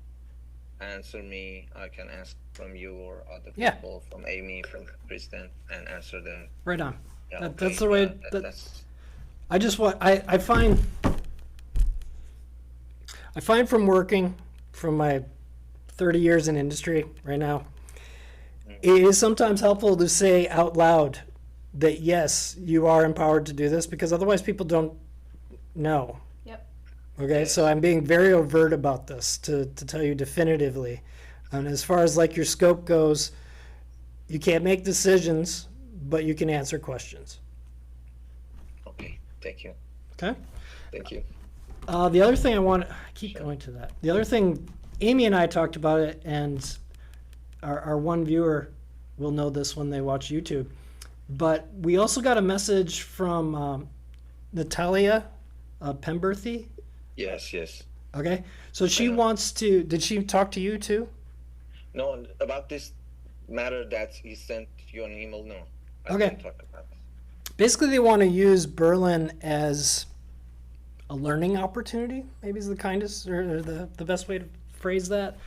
Speaker 3: answer me, I can ask from you or other
Speaker 1: Yeah.
Speaker 3: people, from Amy, from Kristen, and answer them.
Speaker 1: Right on.
Speaker 3: Yeah,
Speaker 1: That-
Speaker 3: okay.
Speaker 1: that's the way-
Speaker 3: Yeah,
Speaker 1: that- I find from working from my 30 years in industry right now, it is sometimes helpful to say out loud that yes, you are empowered to do this, because otherwise people don't know.
Speaker 2: Yep.
Speaker 1: Okay, so I'm being very overt about this to tell you definitively. And as far as like your scope goes, you can't make decisions, but you can answer questions.
Speaker 3: Okay, thank you.
Speaker 1: Okay?
Speaker 3: Thank you.
Speaker 1: The other thing I keep going to that. The other thing, Amy and I talked about it, and our one viewer will know this when they watch YouTube. But we also got a message from Natalia Pemberthy.
Speaker 3: Yes.
Speaker 1: Okay, so she
Speaker 3: Yeah.
Speaker 1: wants to. Did she talk to you too?
Speaker 3: No, about this matter that he sent you an email. No, I
Speaker 1: Okay.
Speaker 3: didn't talk about it.
Speaker 1: Basically, they want to use Berlin as a learning opportunity. Maybe is the kindest or the best way to phrase that.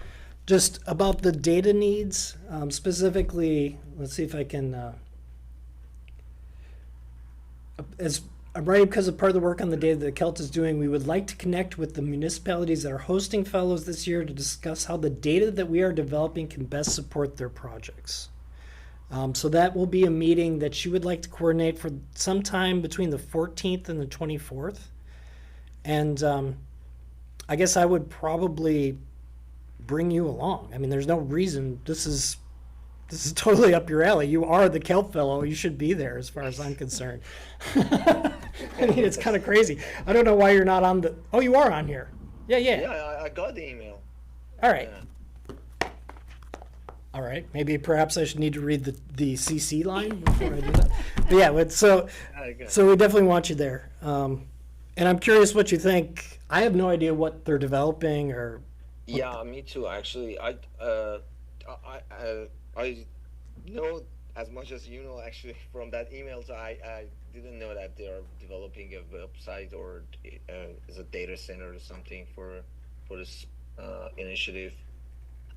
Speaker 1: Just about the data needs, specifically. Let's see if I can. As I'm writing because of part of the work on the data that Kelt is doing, we would like to connect with the municipalities that are hosting fellows this year to discuss how the data that we are developing can best support their projects. So that will be a meeting that she would like to coordinate for sometime between the 14th and the 24th. And I guess I would probably bring you along. I mean, there's no reason. This is totally up your alley. You are the Kelp Fellow. You should be there as far as I'm concerned. I mean, it's kind of crazy. I don't know why you're not on the... Oh, you are on here. Yeah.
Speaker 3: Yeah, I got the email.
Speaker 1: All right.
Speaker 3: Yeah.
Speaker 1: All right. Maybe perhaps I should need to read the CC line before I do that. But yeah, so we definitely want you there. And I'm curious what you think. I have no idea what they're developing or...
Speaker 3: Yeah, me too. Actually, I know as much as you know. Actually, from that email, so I didn't know that they are developing a website or is a data center or something for this initiative.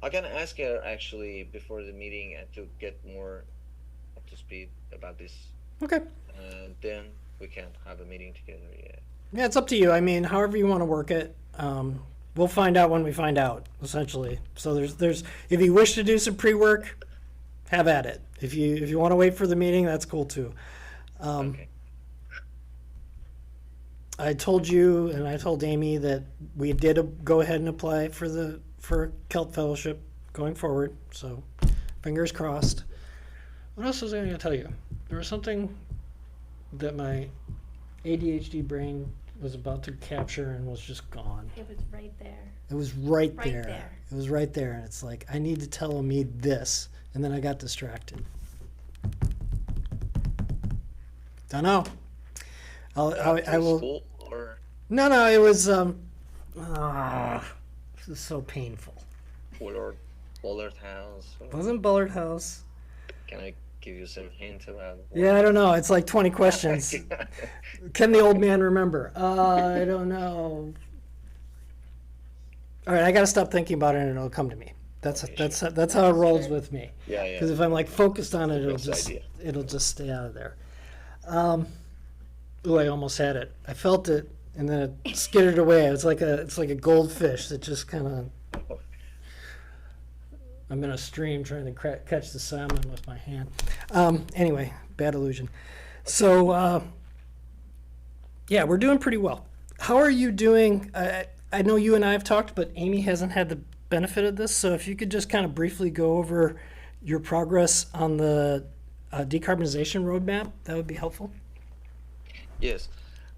Speaker 3: I can ask her actually before the meeting and to get more up to speed about this.
Speaker 1: Okay.
Speaker 3: Then we can have a meeting together. Yeah.
Speaker 1: Yeah, it's up to you. I mean, however you want to work it. We'll find out when we find out, essentially. So there's if you wish to do some pre-work, have at it. If you want to wait for the meeting, that's cool too.
Speaker 3: Okay.
Speaker 1: I told you and I told Amy that we did go ahead and apply for Kelp Fellowship going forward. So fingers crossed. What else was I going to tell you? There was something that my ADHD brain was about to capture and was just gone.
Speaker 2: It was right there.
Speaker 1: It was right
Speaker 2: Right
Speaker 1: there.
Speaker 2: there.
Speaker 1: It was right there. And it's like, I need to tell me this. And then I got distracted. Don't know. I
Speaker 3: Through
Speaker 1: will.
Speaker 3: school or
Speaker 1: No, it was. This is so painful.
Speaker 3: Bullard, Bullard House? Or
Speaker 1: Wasn't Bullard House?
Speaker 3: can I give you some hint about
Speaker 1: Yeah, I don't know. It's like 20 questions. Can the old man remember? I don't know. All right, I got to stop thinking about it, and it'll come to me. That's how it rolls with me.
Speaker 3: Yeah, yeah.
Speaker 1: Because if I'm like focused on it,
Speaker 3: Best idea.
Speaker 1: it'll just stay out of there. Ooh, I almost had it. I felt it, and then it skittered away. It's like a goldfish that just kind of. I'm in a stream trying to catch the salmon with my hand. Anyway, bad illusion. So, yeah, we're doing pretty well. How are you doing? I know you and I have talked, but Amy hasn't had the benefit of this. So if you could just kind of briefly go over your progress on the decarbonization roadmap, that would be helpful.
Speaker 3: Yes.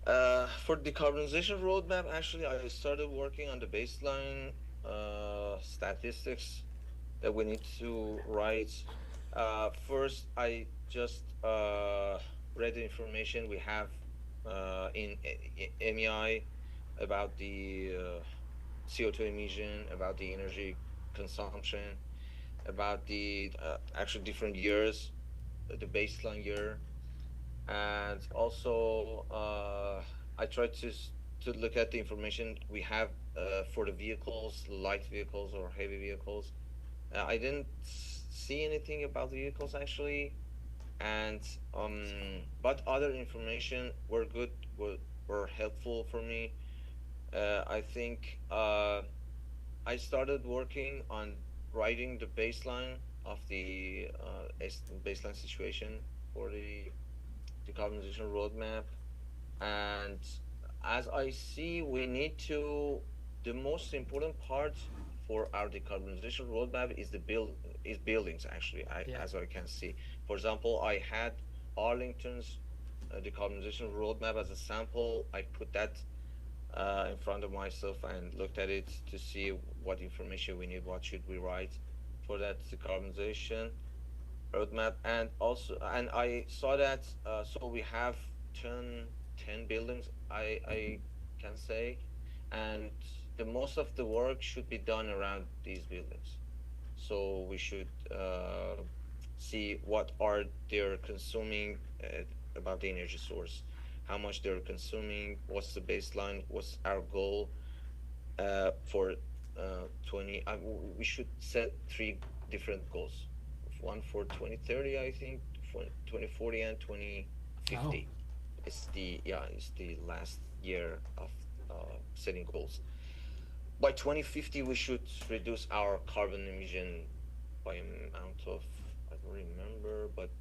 Speaker 3: For decarbonization roadmap, actually, I started working on the baseline statistics that we need to write. First, I just read the information we have in MEI about the CO2 emission, about the energy consumption, about the actual different years, the baseline year, and also I tried to look at the information we have for the vehicles, light vehicles or heavy vehicles. I didn't see anything about the vehicles actually, and but other information were good, were helpful for me. I think I started working on writing the baseline of the baseline situation for the decarbonization roadmap, and as I see, we need to. The most important part for our decarbonization roadmap is buildings. Actually, as I can see, for example, I had Arlington's decarbonization roadmap as a sample. I put that in front of myself and looked at it to see what information we need, what should we write for that decarbonization roadmap, and I saw that so we have 10 buildings, I can say, and the most of the work should be done around these buildings. So we should see what are they're consuming about the energy source, how much they're consuming, what's the baseline, what's our goal for 20. We should set 3 different goals. One for 2030, I think, for 2040 and 2050. Oh. It's the last year of setting goals. By 2050, we should reduce our carbon emission by amount of, I don't remember, but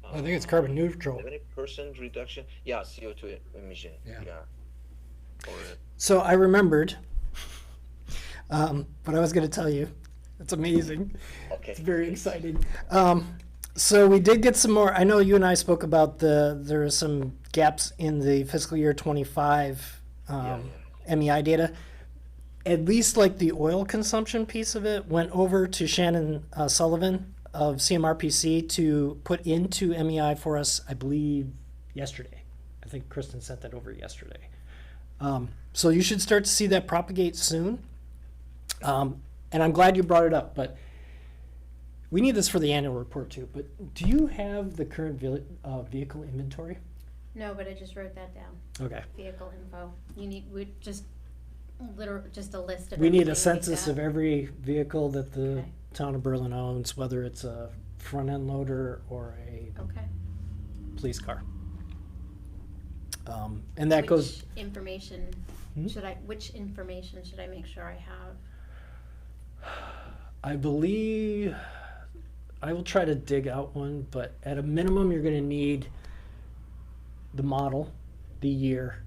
Speaker 1: I think it's carbon neutral.
Speaker 3: 70% reduction. Yeah, CO2 emission. Yeah.
Speaker 1: So I remembered, but I was going to tell you. It's amazing.
Speaker 3: Okay.
Speaker 1: It's very exciting. So we did get some more. I know you and I spoke about there are some gaps in the fiscal year 25 MEI data. At least like the oil consumption piece of it went over to Shannon Sullivan of CMRPC to put into MEI for us, I believe, yesterday. I think Kristen sent that over yesterday. So you should start to see that propagate soon. And I'm glad you brought it up, but we need this for the annual report too. But do you have the current vehicle inventory?
Speaker 2: No, but I just wrote that down.
Speaker 1: Okay.
Speaker 2: Vehicle info. Just a list of.
Speaker 1: We need a census of every vehicle that the town of Berlin owns, whether it's a front end loader or a police car. And that goes.
Speaker 2: Information which information should I make sure I have?
Speaker 1: I believe I will try to dig out one, but at a minimum, you're going to need the model, the year,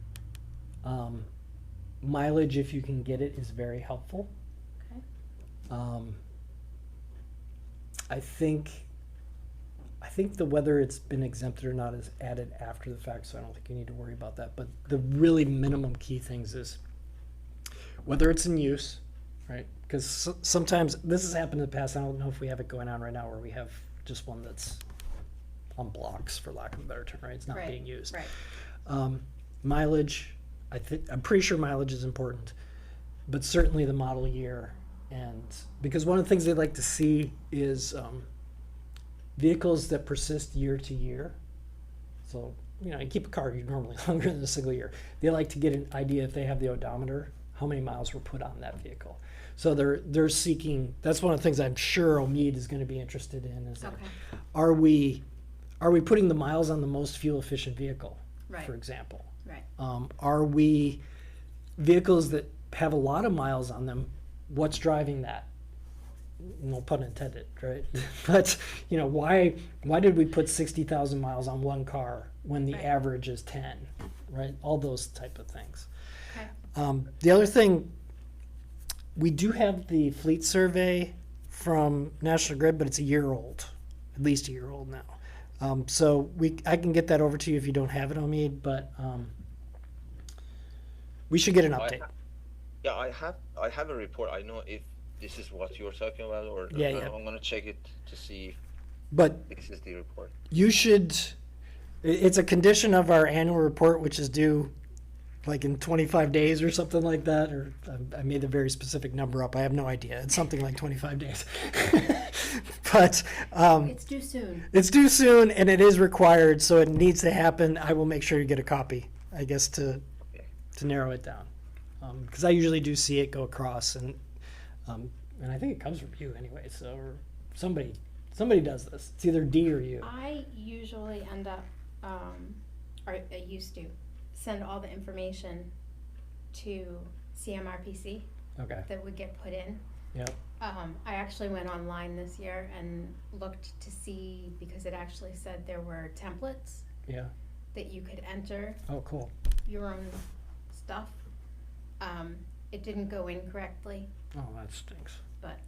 Speaker 1: mileage if you can get it is very helpful.
Speaker 2: Okay.
Speaker 1: I think the whether it's been exempted or not is added after the fact, so I don't think you need to worry about that. But the really minimum key things is whether it's in use, right? Because sometimes this has happened in the past. I don't know if we have it going on right now where we have just one that's on blocks, for lack of a better term, right? It's not
Speaker 2: Right,
Speaker 1: being used.
Speaker 2: Right.
Speaker 1: Mileage, I'm pretty sure mileage is important, but certainly the model year. And because one of the things they like to see is vehicles that persist year to year. So, you know, you keep a car normally longer than a single year. They like to get an idea, if they have the odometer, how many miles were put on that vehicle. So they're seeking, that's one of the things I'm sure Omid is going to be interested in, is that,
Speaker 2: Okay.
Speaker 1: are we putting the miles on the most fuel efficient vehicle,
Speaker 2: Right.
Speaker 1: for example?
Speaker 2: Right.
Speaker 1: Are we vehicles that have a lot of miles on them? What's driving that? No pun intended, right? But you know, why did we put 60,000 miles on one car when the
Speaker 2: Right.
Speaker 1: average is 10, right? All those type of things.
Speaker 2: Okay.
Speaker 1: The other thing, we do have the fleet survey from National Grid, but it's a year old, at least a year old now. So I can get that over to you if you don't have it, Omid, but we should get an update.
Speaker 3: Yeah, I have a report. I know if this is what you're talking about, or
Speaker 1: Yeah, yeah.
Speaker 3: I'm gonna check it to see
Speaker 1: But
Speaker 3: if this is the report.
Speaker 1: you should, it's a condition of our annual report, which is due like in 25 days or something like that, or I made a very specific number up. I have no idea. It's something like 25 days. But
Speaker 2: It's due soon.
Speaker 1: it's due soon and it is required, so it needs to happen. I will make sure you get a copy, I guess, to narrow it down. Because I usually do see it go across, and I think it comes from you anyway, so or somebody does this. It's either D or you.
Speaker 2: I usually end up, or I used to, send all the information to CMRPC
Speaker 1: Okay.
Speaker 2: that would get put in.
Speaker 1: Yep.
Speaker 2: I actually went online this year and looked to see, because it actually said there were templates
Speaker 1: Yeah.
Speaker 2: that you could enter
Speaker 1: Oh, cool.
Speaker 2: your own stuff. It didn't go in correctly,
Speaker 1: Oh, that stinks.
Speaker 2: but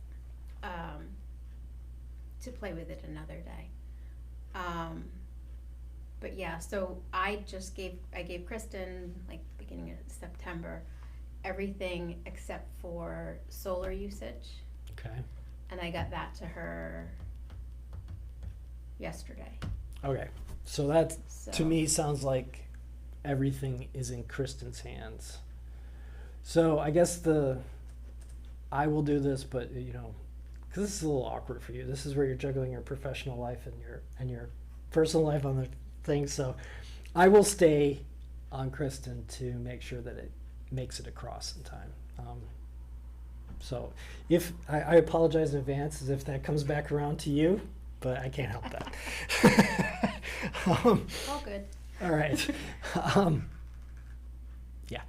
Speaker 2: to play with it another day. But yeah, so I gave Kristen, like beginning of September, everything except for solar usage,
Speaker 1: Okay.
Speaker 2: and I got that to her yesterday.
Speaker 1: Okay. So that,
Speaker 2: So
Speaker 1: to me, sounds like everything is in Kristen's hands. So I guess I will do this, but you know, because this is a little awkward for you. This is where you're juggling your professional life and your personal life on the thing. So I will stay on Kristen to make sure that it makes it across in time. So if I apologize in advance as if that comes back around to you, but I can't help that.
Speaker 2: all good.
Speaker 1: All right. Yeah.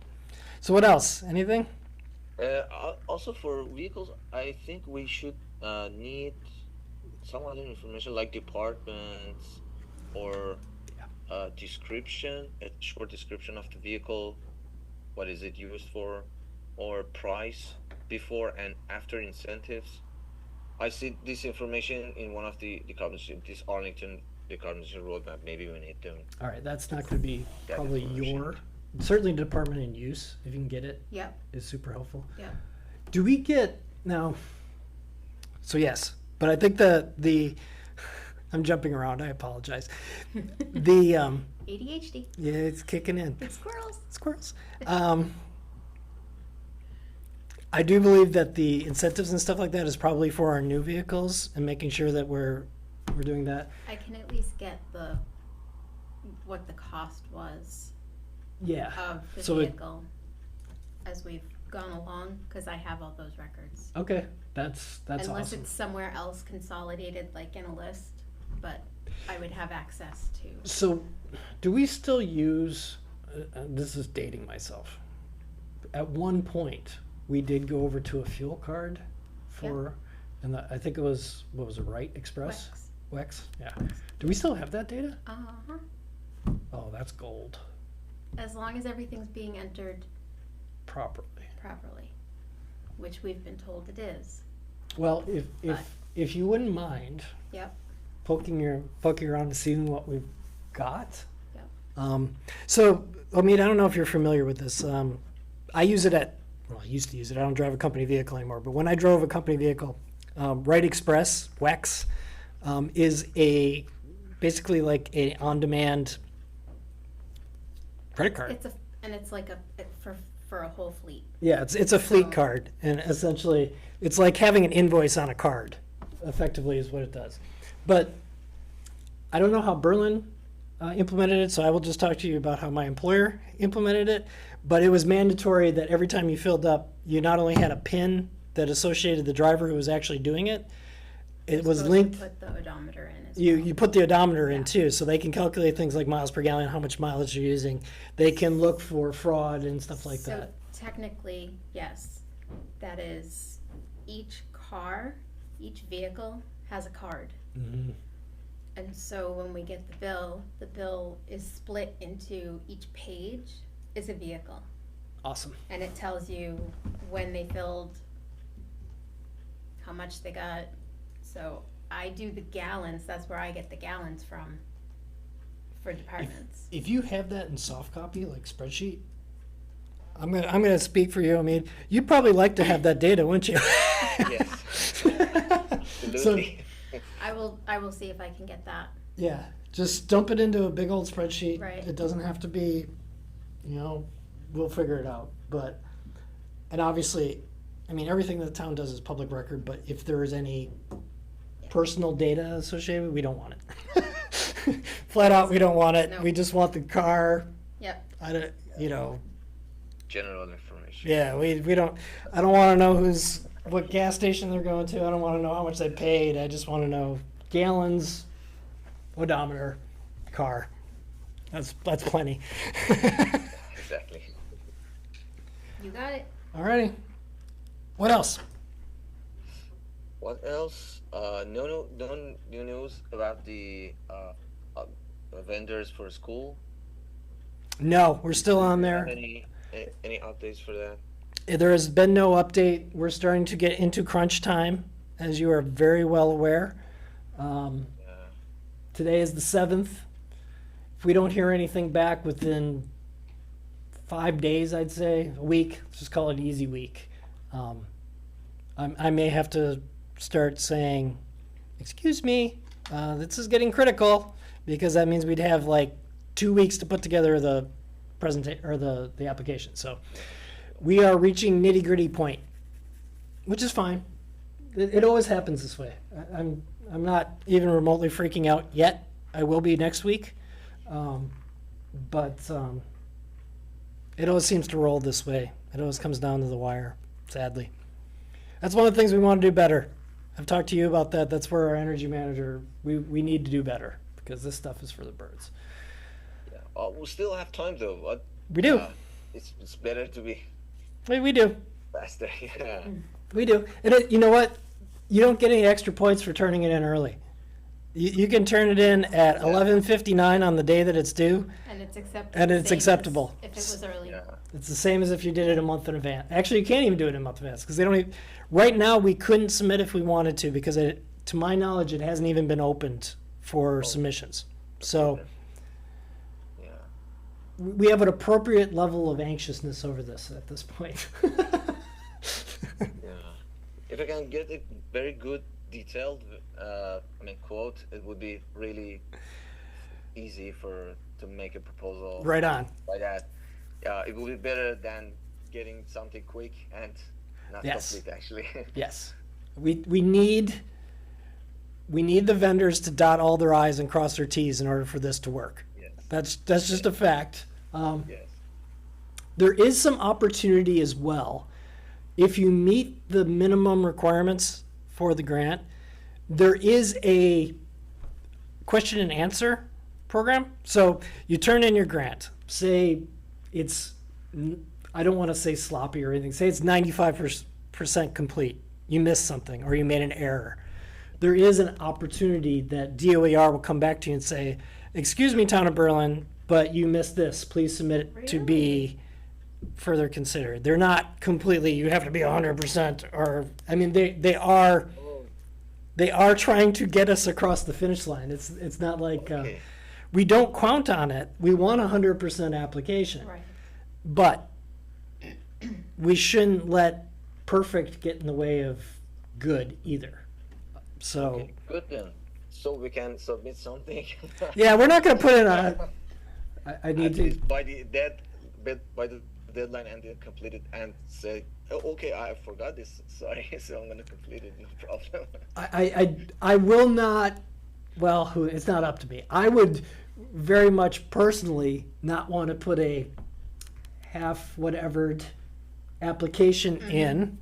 Speaker 1: So what else? Anything?
Speaker 3: Also for vehicles, I think we should need some other information like departments or description, a short description of the vehicle, what is it used for, or price before and after incentives. I see this information in one of the decarbonization, this Arlington decarbonization roadmap. Maybe we need to.
Speaker 1: All right. That's not going to be
Speaker 3: That
Speaker 1: probably
Speaker 3: information.
Speaker 1: certainly department in use, if you can get it,
Speaker 2: Yep,
Speaker 1: is super helpful.
Speaker 2: yep.
Speaker 1: Do we get now? So yes, but I think I'm jumping around. I apologize. The
Speaker 2: ADHD.
Speaker 1: yeah, it's kicking in.
Speaker 2: Squirrels.
Speaker 1: Squirrels. I do believe that the incentives and stuff like that is probably for our new vehicles and making sure that we're doing that.
Speaker 2: I can at least get what the cost was
Speaker 1: Yeah.
Speaker 2: of the
Speaker 1: So it-
Speaker 2: vehicle as we've gone along, because I have all those records.
Speaker 1: Okay. That's
Speaker 2: Unless
Speaker 1: awesome.
Speaker 2: it's somewhere else consolidated, like in a list, but I would have access to.
Speaker 1: So, do we still use? This is dating myself. At one point, we did go over to a fuel card for, and I think it was what was it, Wright Express?
Speaker 2: Wex.
Speaker 1: Wex. Yeah. Do we still have that data?
Speaker 2: Uh-huh.
Speaker 1: Oh, that's gold.
Speaker 2: As long as everything's being entered
Speaker 1: Properly.
Speaker 2: properly, which we've been told it is.
Speaker 1: Well,
Speaker 2: But-
Speaker 1: if you wouldn't mind
Speaker 2: Yep.
Speaker 1: poking around and seeing what we've got.
Speaker 2: Yep.
Speaker 1: So, I mean, I don't know if you're familiar with this. I use it I used to use it. I don't drive a company vehicle anymore. But when I drove a company vehicle, Wright Express, WEX, is a basically like a on-demand credit card.
Speaker 2: It's like for a whole fleet.
Speaker 1: Yeah, it's a fleet
Speaker 2: So-
Speaker 1: card, and essentially, it's like having an invoice on a card, effectively is what it does. But I don't know how Berlin implemented it, so I will just talk to you about how my employer implemented it. But it was mandatory that every time you filled up, you not only had a PIN that associated the driver who was actually doing it, it was
Speaker 2: Supposed to
Speaker 1: linked.
Speaker 2: Put the odometer in as
Speaker 1: You,
Speaker 2: well.
Speaker 1: you put the odometer in
Speaker 2: Yeah.
Speaker 1: too, so they can calculate things like miles per gallon, how much mileage you're using. They can look for fraud and stuff like
Speaker 2: So
Speaker 1: that.
Speaker 2: technically, yes, that is, each vehicle has a card.
Speaker 1: Mhm.
Speaker 2: And so when we get the bill is split into each page is a vehicle.
Speaker 1: Awesome.
Speaker 2: And it tells you when they filled, how much they got. So I do the gallons, that's where I get the gallons from for departments.
Speaker 1: If you have that in soft copy, like spreadsheet, I'm gonna speak for you. I mean, you'd probably like to have that data, wouldn't you?
Speaker 3: Yes.
Speaker 1: So,
Speaker 3: Absolutely.
Speaker 2: I will see if I can get that.
Speaker 1: yeah, just dump it into a big old spreadsheet.
Speaker 2: Right.
Speaker 1: It doesn't have to be, we'll figure it out. But, and obviously, I mean, everything that the town does is public record, but if there is any personal data associated, we don't want it. Flat out, we don't want it.
Speaker 2: No.
Speaker 1: We just want the car.
Speaker 2: Yep.
Speaker 1: I don't,
Speaker 3: General information.
Speaker 1: yeah, we don't, I don't want to know what gas station they're going to. I don't want to know how much they paid. I just want to know gallons, odometer, car. That's plenty.
Speaker 3: Exactly.
Speaker 2: You got it.
Speaker 1: Alrighty. What else?
Speaker 3: What else? No new news about the vendors for school.
Speaker 1: No, we're still on there.
Speaker 3: Any updates for that?
Speaker 1: There has been no update. We're starting to get into crunch time, as you are very well aware.
Speaker 3: Yeah.
Speaker 1: Today is the 7th. If we don't hear anything back within 5 days, I'd say, a week, let's just call it an easy week. I may have to start saying, excuse me, this is getting critical, because that means we'd have like 2 weeks to put together the presentation or the application. So we are reaching nitty gritty point, which is fine. It always happens this way. I'm not even remotely freaking out yet. I will be next week, but it always seems to roll this way. It always comes down to the wire, sadly. That's one of the things we want to do better. I've talked to you about that. That's where our energy manager, we need to do better, because this stuff is for the birds.
Speaker 3: Yeah. We still have time though.
Speaker 1: We do.
Speaker 3: It's better to be
Speaker 1: We do.
Speaker 3: faster. Yeah.
Speaker 1: We do. And you know what? You don't get any extra points for turning it in early. You can turn it in at 11:59 on the day that it's due.
Speaker 2: And it's acceptable.
Speaker 1: And it's
Speaker 2: same as
Speaker 1: acceptable.
Speaker 2: If it was early.
Speaker 3: Yeah.
Speaker 1: It's the same as if you did it a month in advance. Actually, you can't even do it a month in advance, because they don't even, right now we couldn't submit if we wanted to, because to my knowledge, it hasn't even been opened for submissions. So
Speaker 3: Yeah.
Speaker 1: we have an appropriate level of anxiousness over this at this point.
Speaker 3: Yeah. If I can get a very good detailed, quote, it would be really easy to make a proposal.
Speaker 1: Right on.
Speaker 3: By that, it would be better than getting something quick and not
Speaker 1: Yes.
Speaker 3: complete. Actually.
Speaker 1: Yes. We need the vendors to dot all their I's and cross their T's in order for this to work.
Speaker 3: Yes.
Speaker 1: That's just a fact.
Speaker 3: Yes.
Speaker 1: There is some opportunity as well. If you meet the minimum requirements for the grant, there is a question and answer program. So you turn in your grant. Say it's, I don't want to say sloppy or anything. Say it's 95% complete. You missed something or you made an error. There is an opportunity that DOER will come back to you and say, excuse me, Town of Berlin, but you missed this. Please submit it to be further considered. They're not completely, you have to be 100%, or, I mean, they are trying to get us across the finish line. It's not like,
Speaker 3: Okay.
Speaker 1: we don't count on it. We want 100% application.
Speaker 2: Right.
Speaker 1: But we shouldn't let perfect get in the way of good either. So
Speaker 3: Okay. Good then. so we can submit something.
Speaker 1: Yeah, we're not going to put in I need
Speaker 3: At
Speaker 1: to.
Speaker 3: least by the deadline and then complete it and say, oh, okay, I forgot this. Sorry, so I'm gonna complete it. No problem.
Speaker 1: I will not. Well, it's not up to me. I would very much personally not want to put a half whatevered application in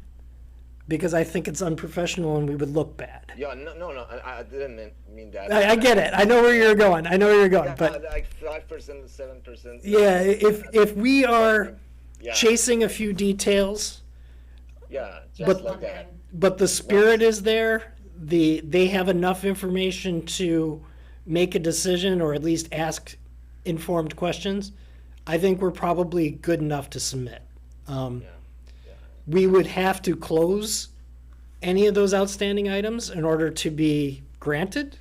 Speaker 1: because I think it's unprofessional and we would look bad.
Speaker 3: Yeah, no. I didn't mean that.
Speaker 1: I get it. I know where you're going.
Speaker 3: Yeah,
Speaker 1: But
Speaker 3: like 5%, 7%.
Speaker 1: yeah, if we are
Speaker 3: Yeah,
Speaker 1: chasing a few details,
Speaker 3: yeah, just
Speaker 1: but-
Speaker 3: like that.
Speaker 1: but the spirit is there, they have enough information to make a decision or at least ask informed questions, I think we're probably good enough to submit.
Speaker 3: Yeah.
Speaker 1: We would have to close any of those outstanding items in order to be granted,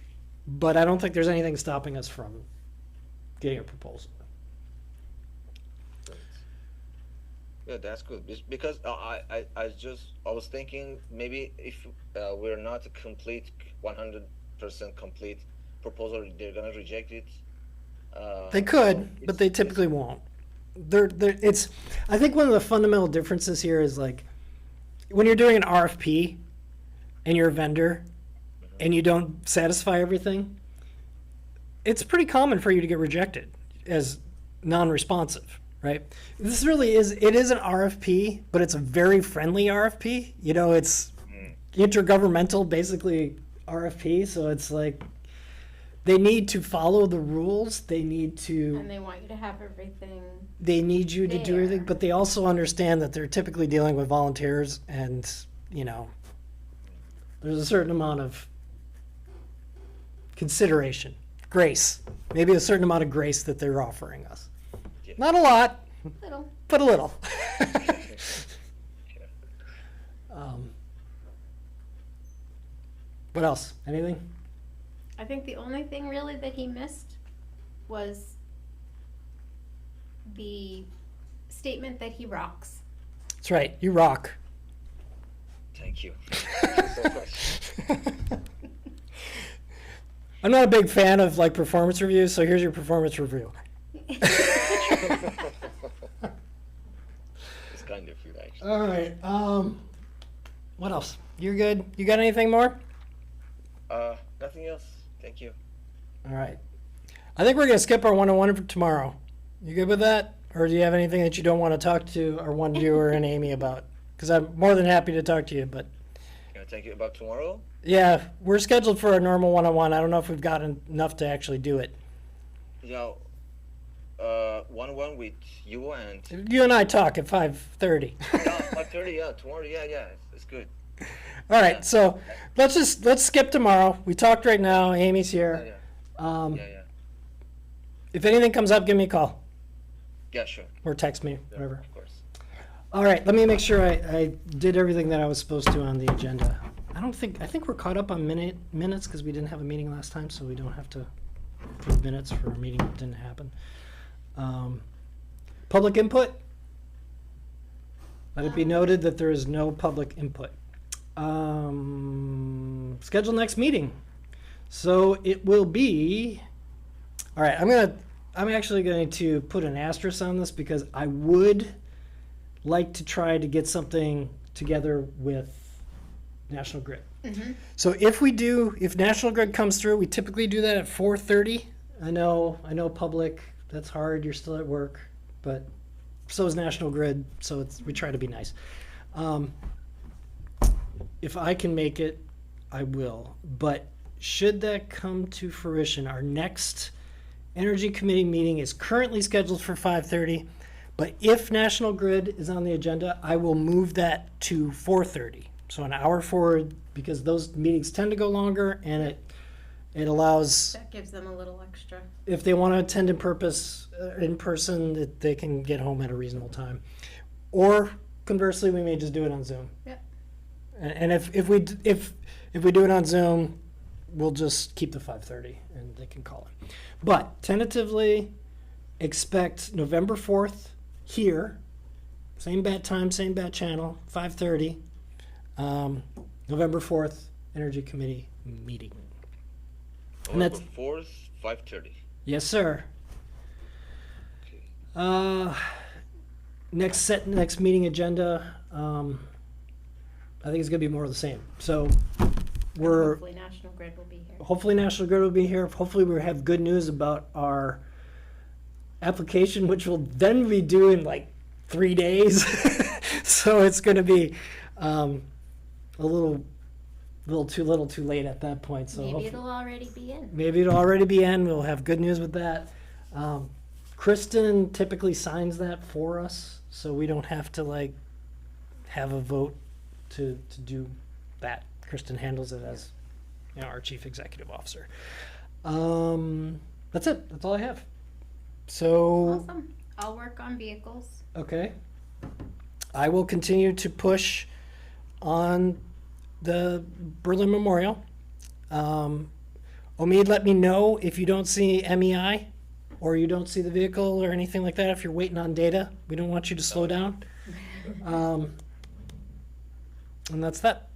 Speaker 1: but I don't think there's anything stopping us from getting a proposal.
Speaker 3: Great. Yeah, that's good. Because I was thinking maybe if we're not a complete 100% complete proposal, they're gonna reject it.
Speaker 1: They
Speaker 3: so
Speaker 1: could, but they
Speaker 3: it's-
Speaker 1: typically won't. It's. I think one of the fundamental differences here is like when you're doing an RFP and you're a vendor and you don't satisfy everything, it's pretty common for you to get rejected as non-responsive, right? This really is. It is an RFP, but it's a very friendly RFP. You know, it's intergovernmental, basically RFP. So it's like they need to follow the rules. They need to.
Speaker 2: And they want you to have everything.
Speaker 1: They need you to do
Speaker 2: Fair.
Speaker 1: everything, but they also understand that they're typically dealing with volunteers, and you know, there's a certain amount of consideration, grace, maybe a certain amount of grace that they're offering us.
Speaker 3: Yeah.
Speaker 1: Not a lot,
Speaker 2: Little.
Speaker 1: but a little.
Speaker 3: Yeah.
Speaker 1: What else? Anything?
Speaker 2: I think the only thing really that he missed was the statement that he rocks.
Speaker 1: That's right. You rock.
Speaker 3: Thank you. Thank you so much.
Speaker 1: I'm not a big fan of like performance reviews, so here's your performance review.
Speaker 3: It's kind of you actually.
Speaker 1: All right. What else? You're good. You got anything more?
Speaker 3: Nothing else. Thank you.
Speaker 1: All right. I think we're going to skip our one-on-one for tomorrow. You good with that? Or do you have anything that you don't want to talk to our one viewer and Amy about? Because I'm more than happy to talk to you, but
Speaker 3: Can I thank you about tomorrow?
Speaker 1: yeah, we're scheduled for a normal one-on-one. I don't know if we've got enough to actually do it.
Speaker 3: Yeah. 1-1 with you and.
Speaker 1: You and I talk at 5:30.
Speaker 3: Yeah, 5:30. Yeah, tomorrow. Yeah. It's good.
Speaker 1: All right,
Speaker 3: Yeah.
Speaker 1: so let's skip tomorrow. We talked right now. Amy's
Speaker 3: Yeah,
Speaker 1: here.
Speaker 3: yeah. Yeah.
Speaker 1: If anything comes up, give me a call
Speaker 3: Yeah, sure.
Speaker 1: or text me,
Speaker 3: Yeah,
Speaker 1: whatever.
Speaker 3: of course.
Speaker 1: All right, let me make sure I did everything that I was supposed to on the agenda. I think we're caught up on minutes because we didn't have a meeting last time, so we don't have to approve minutes for a meeting that didn't happen. Public input. Let it be noted that there is no public input. Schedule next meeting. So it will be. All right, I'm actually going to put an asterisk on this because I would like to try to get something together with National Grid. So if National Grid comes through, we typically do that at 4:30. I know public, that's hard, you're still at work, but so is National Grid, so we try to be nice. If I can make it, I will. But should that come to fruition, our next Energy Committee meeting is currently scheduled for 5:30. But if National Grid is on the agenda, I will move that to 4:30. So an hour forward, because those meetings tend to go longer, and it allows,
Speaker 2: That gives them a little extra.
Speaker 1: if they want to attend in person, that they can get home at a reasonable time. Or conversely, we may just do it on Zoom.
Speaker 2: Yep.
Speaker 1: And if we do it on Zoom, we'll just keep the 5:30 and they can call it. But tentatively, expect November 4th here, same bat time, same bat channel, 5:30. November 4th, Energy Committee meeting. And
Speaker 3: November
Speaker 1: that's-
Speaker 3: 4th, 5:30.
Speaker 1: Yes, sir.
Speaker 3: Okay.
Speaker 1: Next meeting agenda, I think it's gonna be more of the same. So we're,
Speaker 2: Hopefully National Grid will be here.
Speaker 1: hopefully National Grid will be here. Hopefully we have good news about our application, which will then be due in like 3 days. So it's gonna be a little too late at that point. So
Speaker 2: Maybe
Speaker 1: hopefully-
Speaker 2: it'll already be in.
Speaker 1: maybe it'll already be in. We'll have good news with that. Kristen typically signs that for us, so we don't have to like have a vote to do that. Kristen handles it as, you know, our chief executive officer. That's it. That's all I have. So,
Speaker 2: Awesome. I'll work on vehicles.
Speaker 1: okay. I will continue to push on the Berlin Memorial. Omid, let me know if you don't see MEI or you don't see the vehicle or anything like that. If you're waiting on data, we don't want you to slow down. And that's that.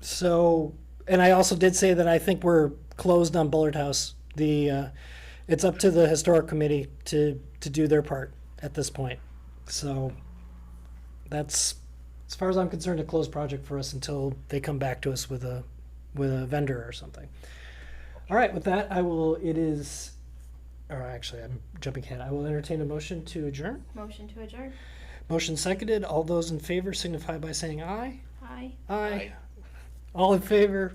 Speaker 1: So, and I also did say that I think we're closed on Bullard House. It's up to the historic committee to do their part at this point. So that's, as far as I'm concerned, a closed project for us until they come back to us with a vendor or something. All right, with that, or actually, I'm jumping ahead. I will entertain a motion to adjourn.
Speaker 2: Motion to adjourn.
Speaker 1: Motion seconded. All those in favor signify by saying aye.
Speaker 2: Aye.
Speaker 1: Aye.
Speaker 3: Aye.
Speaker 1: All in favor?